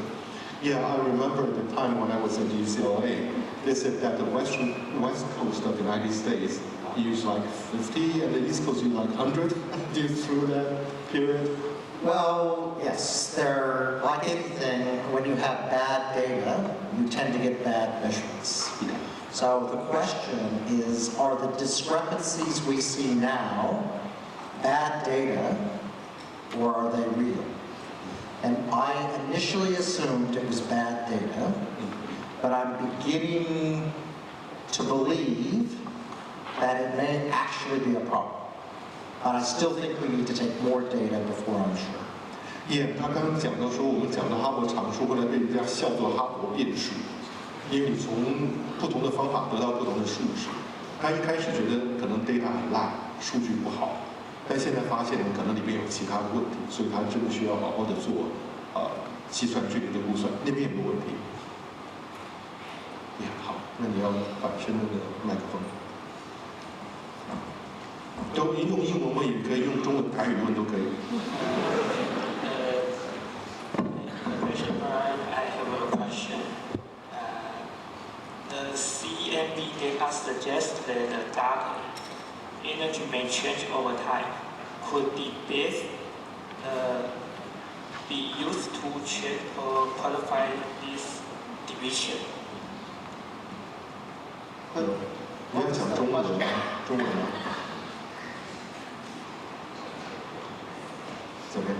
Yeah, I remember the time when I was at UCLA, they said that the west coast of the United States use like 50 and the East Coast use like 100 through that period? Well, yes, they're like anything, when you have bad data, you tend to get bad measurements. Yeah. So the question is, are the discrepancies we see now bad data, or are they real? And I initially assumed it was bad data, but I'm beginning to believe that it may actually be a problem. But I still think we need to take more data before I'm sure. Yeah, 他刚刚讲到说，我们讲的哈勃常数后来被人家笑作哈勃变数，因为你从不同的方法得到不同的数值。他一开始觉得可能 data 很烂，数据不好，但现在发现可能里面有其他的问题，所以他真的需要好好的做计算距离的估算，那边有没有问题？好，那你要反身那个麦克风。都用英文问也可以，用中文台语问都可以。I Maybe data suggests that the dark energy may change over time. Could this be used to check or qualify this division? 你要讲中文吗？中文吗？怎么样？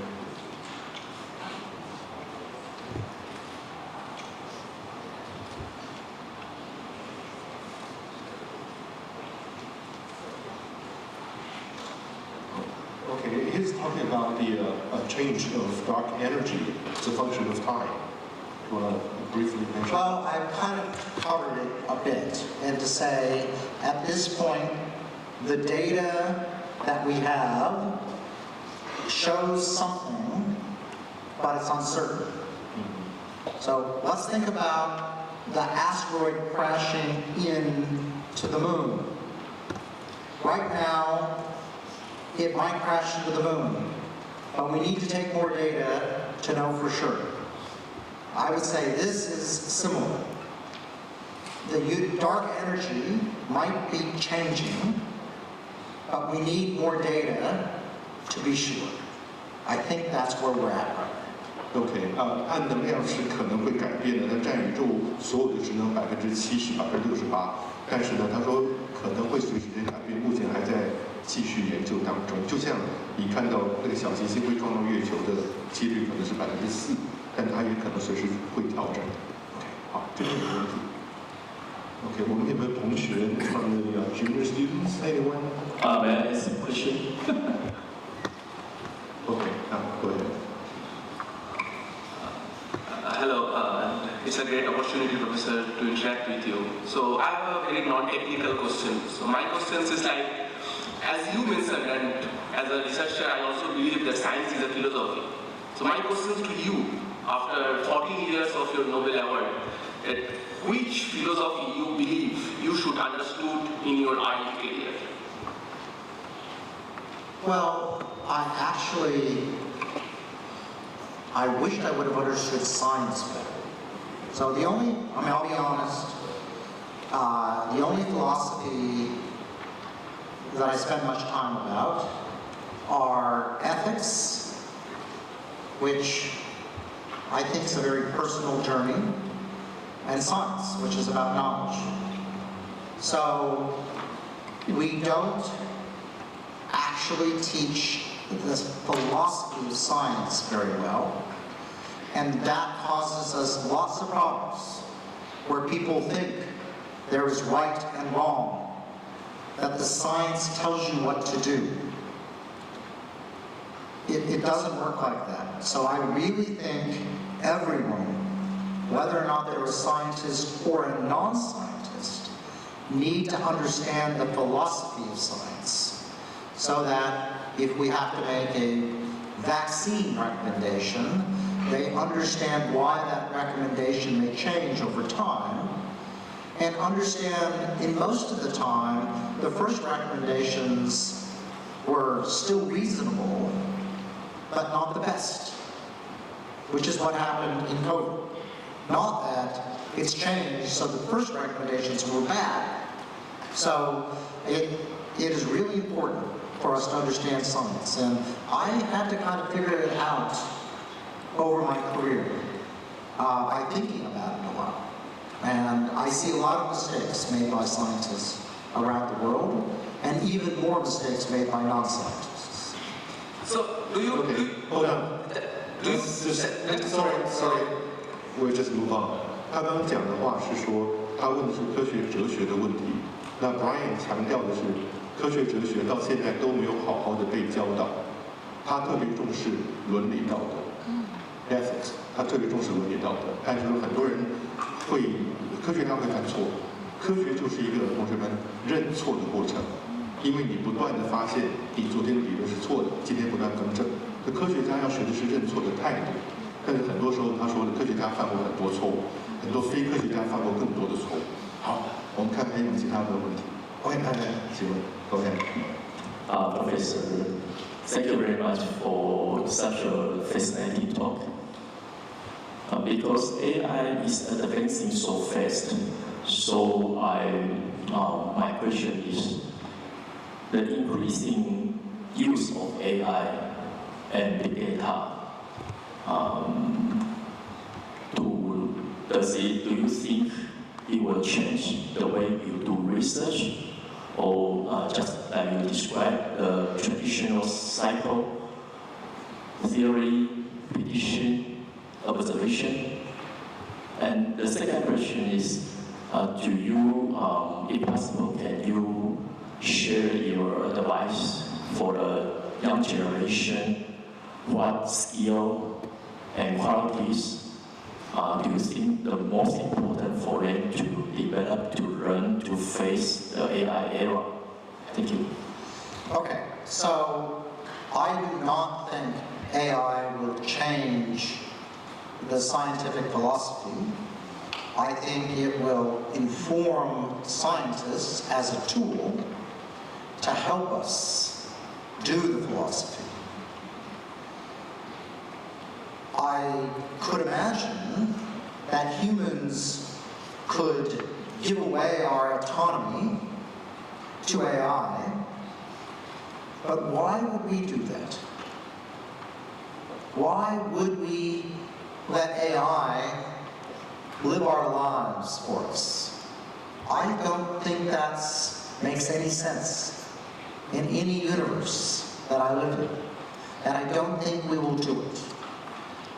Okay, he's talking about the change of dark energy as a function of time. Do you want to briefly mention? Well, I've kind of covered it a bit, and to say, at this point, the data that we have shows something, but it's uncertain. So let's think about the asteroid crashing into the moon. Right now, it might crash into the moon, but we need to take more data to know for sure. I would say this is similar. The dark energy might be changing, but we need more data to be sure. I think that's where we're at right now. OK， 暗能量是可能会改变的，它占宇宙所有的职能70%、68%，但是呢，他说可能会随时间改变，目前还在继续研究当中。就像你看到那个小行星会撞到月球的几率可能是4%，但它也可能随时会调整。OK， 好，这个没问题。OK， 我们有没有同学 from the junior students? Anyone? May I ask a question? OK， go ahead. Hello, it's a great opportunity, Professor, to interact with you. So I have a very non-technical question. So my question is like, as you mentioned, and as a researcher, I also believe that science is a philosophy. So my question to you, after 14 years of your Nobel Award, that which philosophy you believe you should understood in your early career? Well, I wished I would have understood science better. So I'll be honest, the only philosophy that I spend much time about are ethics, which I think is a very personal journey, and science, which is about knowledge. So we don't actually teach this philosophy of science very well, and that causes us lots of problems where people think there is right and wrong, that the science tells you what to do. It doesn't work like that. So I really think everyone, whether or not they're a scientist or a non-scientist, need to understand the philosophy of science, so that if we have to make a vaccine recommendation, they understand why that recommendation may change over time, and understand in most of the time, the first recommendations were still reasonable, but not the best, which is what happened in COVID. Not that it's changed, so the first recommendations were bad. So it is really important for us to understand science, and I had to kind of figure it out over my career by thinking about it a lot. And I see a lot of mistakes made by scientists around the world, and even more mistakes made by non-scientists. So do you... Okay, hold on. Sorry, we'll just move on. 他刚刚讲的话是说，他问的是科学哲学的问题。那 Brian 强调的是，科学哲学到现在都没有好好的被教导。他特别重视伦理道德 ，ethics， 他特别重视伦理道德。但是很多人科学家会犯错，科学就是一个同学们认错的过程，因为你不断的发现你昨天的理论是错的，今天不断更正。科学家要学的是认错的态度，但是很多时候他说的科学家犯过很多错误，很多非科学家犯过更多的错误。好，我们看看有其他的问题。OK， 请问 ，Go ahead。Professor, thank you very much for such a fascinating talk. Because AI is advancing so fast, So my question is, the increasing use of AI and big data, do you think it will change the way you do research, or just like you described, the traditional cycle, theory, prediction, observation? And the second question is, do you, if possible, can you share your advice for the young generation? What skill and qualities do you think the most important for them to develop, to learn, to face the AI era? Thank you. Okay, so I do not think AI will change the scientific philosophy. I think it will inform scientists as a tool to help us do the philosophy. I could imagine that humans could give away our autonomy to AI, but why would we do that? Why would we let AI live our lives for us? I don't think that makes any sense in any universe that I live in, and I don't think we will do it.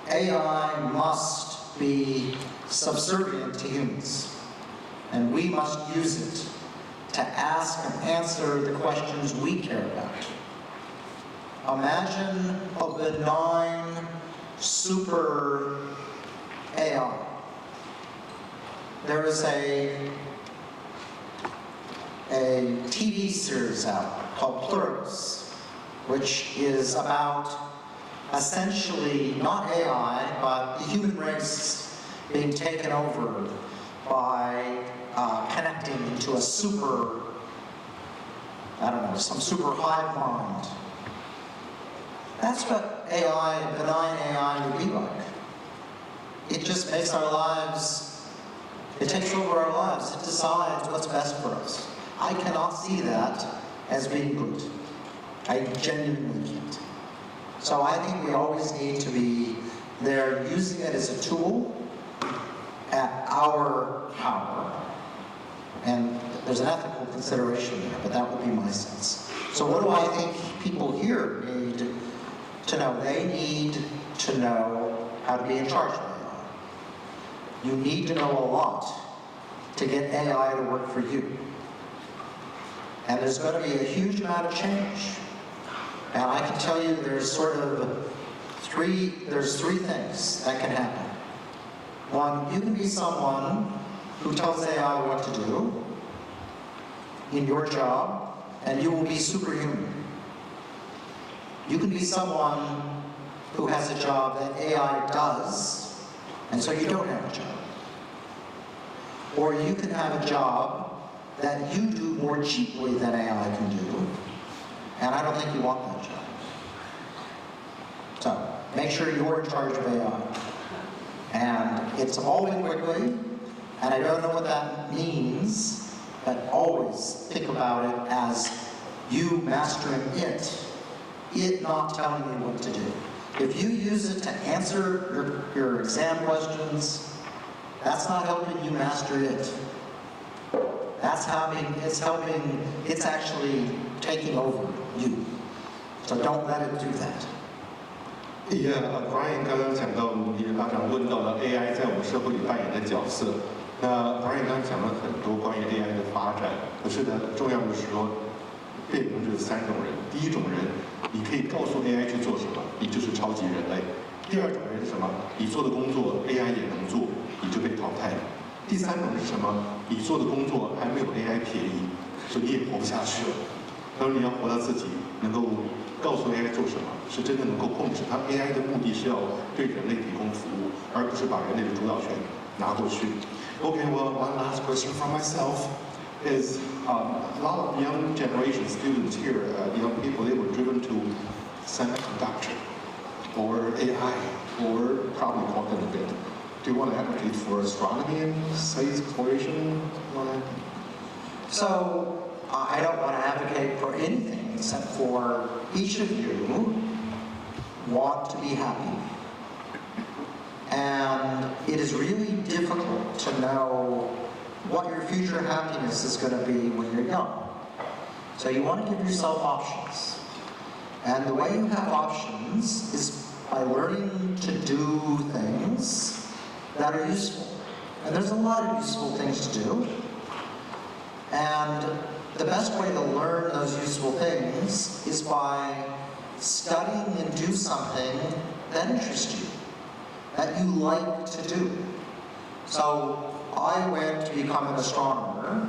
AI must be subservient to humans, and we must use it to ask and answer the questions we care about. Imagine a benign super AI. There is a TV series out called Plurals, which is about essentially not AI, but the human race being taken over by connecting into a super, I don't know, some super hive mind. That's what AI, benign AI would be like. It just makes our lives, it takes over our lives. It decides what's best for us. I cannot see that as being good. I genuinely can't. So I think we always need to be there using it as a tool at our power. And there's an ethical consideration there, but that would be my sense. So what do I think people here need to know? They need to know how to be in charge of AI. You need to know a lot to get AI to work for you. And there's going to be a huge amount of change. And I can tell you there's three things that can happen. One, you can be someone who tells AI what to do in your job, and you will be superhuman. You can be someone who has a job that AI does, and so you don't have a job. Or you can have a job that you do more cheaply than AI can do, and I don't think you want that job. So, make sure you're in charge of AI. And it's evolving quickly, and I don't know what that means, but always think about it as you mastering it not telling you what to do. If you use it to answer your exam questions, that's not helping you master it. It's actually taking over you. So don't let it do that. Brian 刚刚讲到，你马上问到了 AI 在我们社会里扮演的角色。那 Brian 刚刚讲了很多关于 AI 的发展，可是呢，重要的是说，变成这三种人。第一种人，你可以告诉 AI 去做什么，你就是超级人类；第二种人是什么？你做的工作 AI 也能做，你就被淘汰了；第三种是什么？你做的工作还没有 AI 便宜，所以你也活不下去了。然后你要活到自己能够告诉 AI 做什么，是真的能够控制它。AI 的目的是要对人类提供服务，而不是把人类的主导权拿过去。Okay, well, one last question from myself is a lot of young generation students here, young people, they were driven to semiconductor or AI or probably quantum a bit. Do you want to advocate for astronomy and space exploration? So, I don't want to advocate for anything except for each of you want to be happy. And it is really difficult to know what your future happiness is going to be when you're young. So you want to give yourself options. And the way you have options is by learning to do things that are useful. And there's a lot of useful things to do. And the best way to learn those useful things is by studying and do something that interests you, that you like to do. So I went to become an astronomer,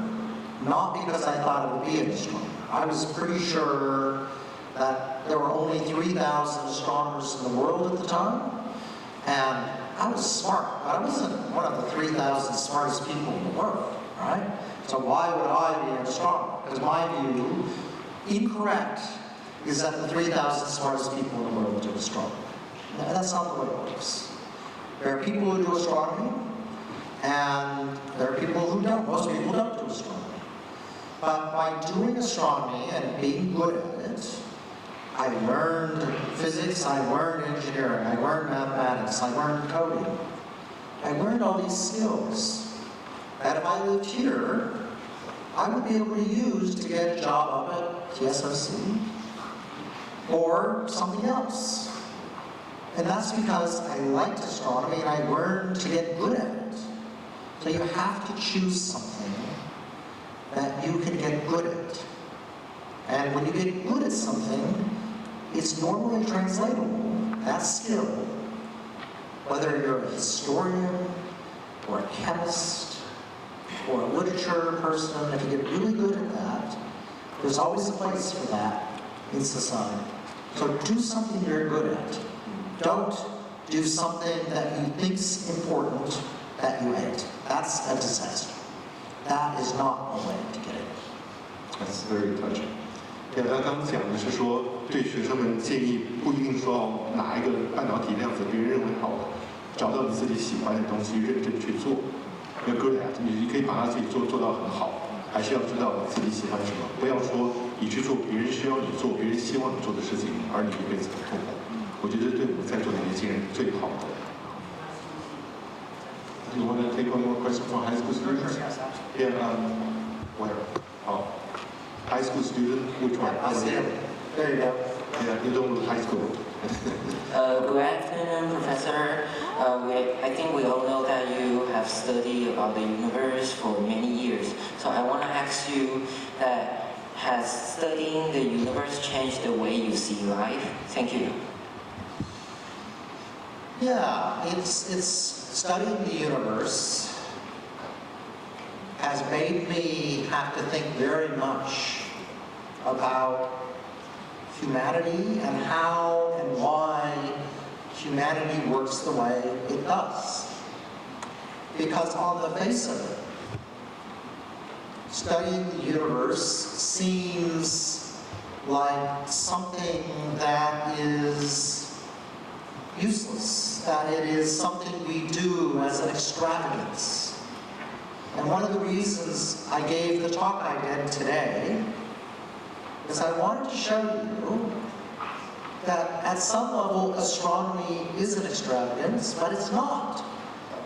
not because I thought I would be an astronomer. I was pretty sure that there were only 3,000 astronomers in the world at the time, and I was smart, but I wasn't one of the 3,000 smartest people in the world, right? So why would I be an astronomer? Because my view, incorrect, is that the 3,000 smartest people in the world do astronomy. No, that's not the way it works. There are people who do astronomy, and there are people who don't. Most people don't do astronomy. But by doing astronomy and being good at it, I learned physics, I learned engineering, I learned mathematics, I learned coding. I learned all these skills that if I lived here, I would be able to use to get a job up at TSOC or something else. And that's because I liked astronomy and I learned to get good at it. So you have to choose something that you can get good at. And when you get good at something, it's normally translatable, that skill. Whether you're a historian, or a chemist, or a literature person, if you get really good at that, there's always a place for that in society. So do something you're good at. Don't do something that you think's important that you hate. That's a disaster. That is not a way to get it. That's very touching. 他刚讲的是说，对学生们建议不一定说要哪一个半导体量子别人认为好的，找到你自己喜欢的东西，认真去做。要 good at， 你可以把它自己做到很好，还是要知道自己喜欢什么。不要说你去做别人需要你做、别人希望你做的事情，而你一辈子很痛苦。我觉得对我们在座的年轻人最好的。You want to take one more question from high school students? Yeah, where? Oh, high school student, which one? There you go. Yeah, you don't look high school. Good afternoon, Professor. I think we all know that you have studied about the universe for many years. So I want to ask you that has studying the universe changed the way you see life? Thank you. Yeah, it's studying the universe has made me have to think very much about humanity and how and why humanity works the way it does. Because on the face of it, studying the universe seems like something that is useless, that it is something we do as an extravagance. And one of the reasons I gave the talk I did today is I wanted to show you that at some level astronomy is an extravagance, but it's not.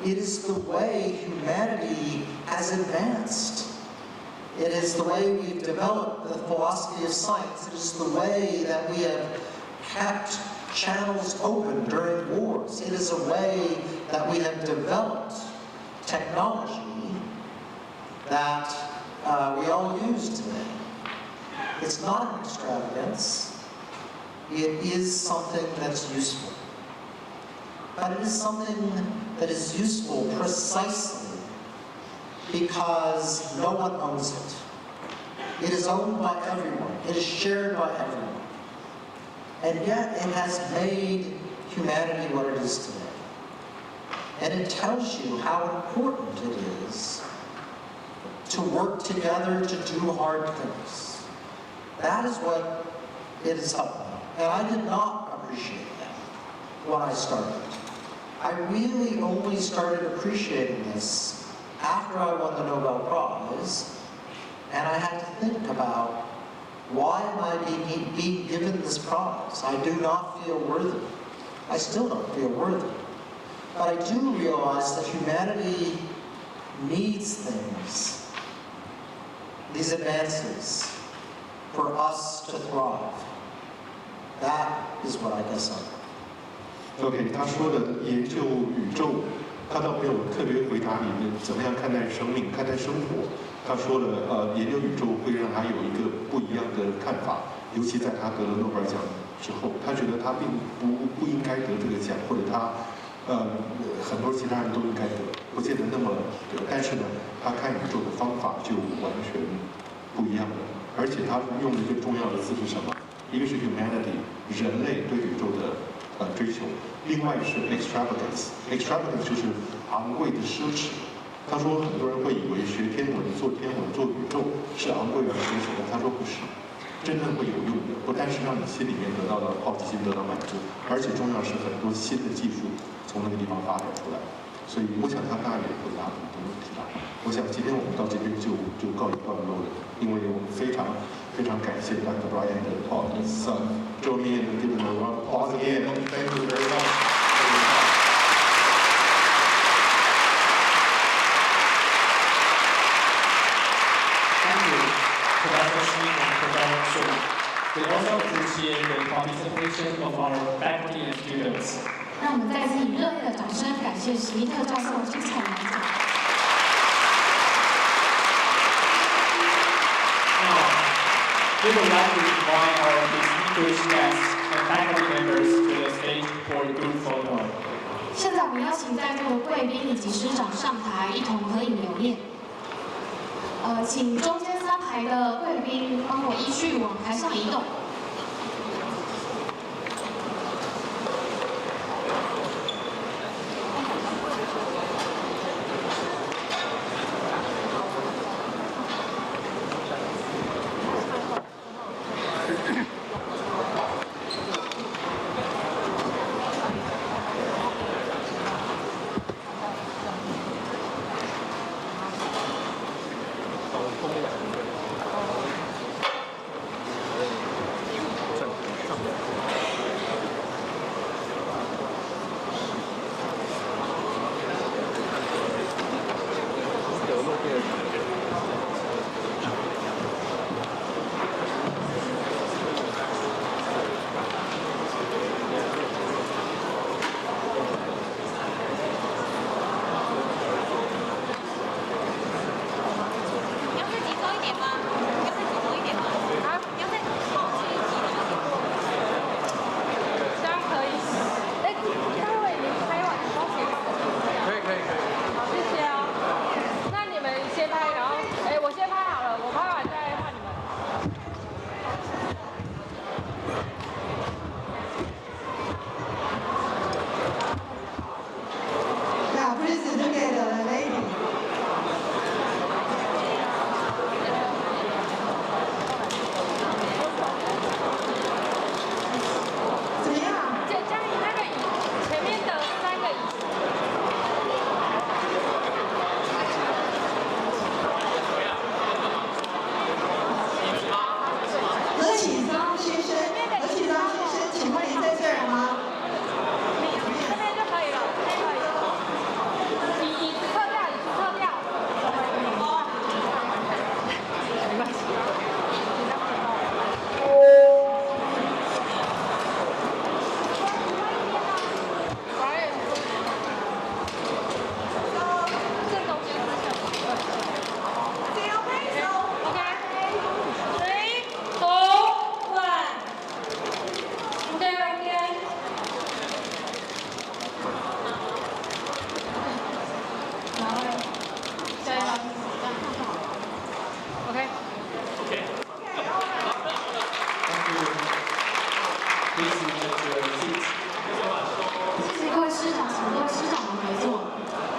It is the way humanity has advanced. It is the way we've developed the philosophy of science. It is the way that we have kept channels open during wars. It is a way that we have developed technology that we all use today. It's not an extravagance. It is something that's useful. But it is something that is useful precisely because no one owns it. It is owned by everyone. It is shared by everyone. And yet it has made humanity what it is today. And it tells you how important it is to work together to do hard things. That is what it is about. And I did not appreciate that when I started. I really only started appreciating this after I won the Nobel Prize, and I had to think about, why am I being given this prize? I do not feel worthy. I still don't feel worthy. But I do realize that humanity needs things, these advances, for us to thrive. That is what I guess I'm. OK， 他说的研究宇宙，他倒没有特别回答你们怎么样看待生命、看待生活。他说了，研究宇宙会让他有一个不一样的看法，尤其在他得了诺贝尔奖之后，他觉得他并不应该得这个奖，或者他很多其他人都应该得，不见得那么得。但是呢，他看宇宙的方法就完全不一样了。而且他用的一个重要的词是什么？一个是 humanity， 人类对宇宙的追求，另外是 extravagance，extravagance 就是昂贵的奢侈。他说很多人会以为学天文、做天文、做宇宙是昂贵而奢侈的，他说不是，真正会有用的，不但是让你心里面得到的好奇心得到满足，而且重要是很多新的技术从那个地方发展出来。所以我想他大概也回答很多问题吧。我想今天我们到这边就告一段落了，因为我们非常感谢 Dr. Brian 的 talk. Let's join me in giving a round of applause again. Thank you very much. Thank you, Professor Schmidt and Professor Cheng. We also appreciate the participation of our faculty and students. 让我们再次以热烈的掌声感谢史密特教授精彩演讲。We would like to invite our distinguished guests and faculty members to the stage for a group photo. 现在我们邀请在座的贵宾以及师长上台一同合影留念。请中间3排的贵宾帮我依序往台上移动。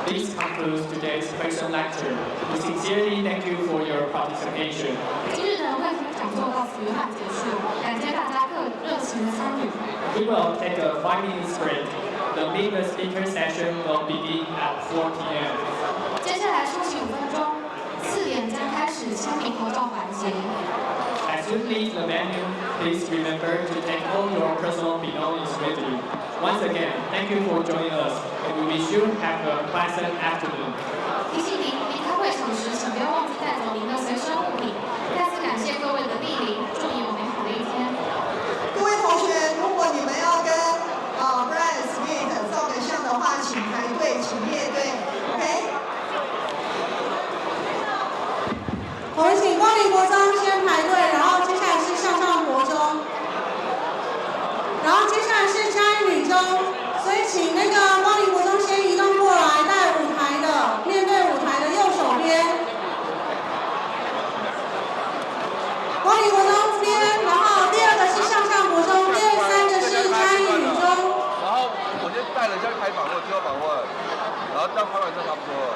This concludes today's question lecture. We sincerely thank you for your participation. 今日的会讲座到此圆满结束，感谢大家热情的参与。We will take a 5-minute break. The main speaker session will begin at 4 p.m. 接下来出席5分钟，4点将开始签名合照环节。As you leave the venue, please remember to take all your personal belongings with you. Once again, thank you for joining us, and we wish you have a pleasant afternoon. 提醒您，离开会场时，请不要忘记带走您的随身物品。再次感谢各位的莅临，祝你有美好的一天。各位同学，如果你们要跟Brian Schmidt 照个相的话，请排队，请列队 ，OK？ 我们请光临国中先排队，然后接下来是向上国中，然后接下来是嘉义女中，所以请那个光临国中先移动过来，在舞台的面对舞台的右手边。光临国中这边，然后第2个是向上国中，第3个是嘉义女中。然后我先带人家开访问，最后访问，然后这样访问就差不多了。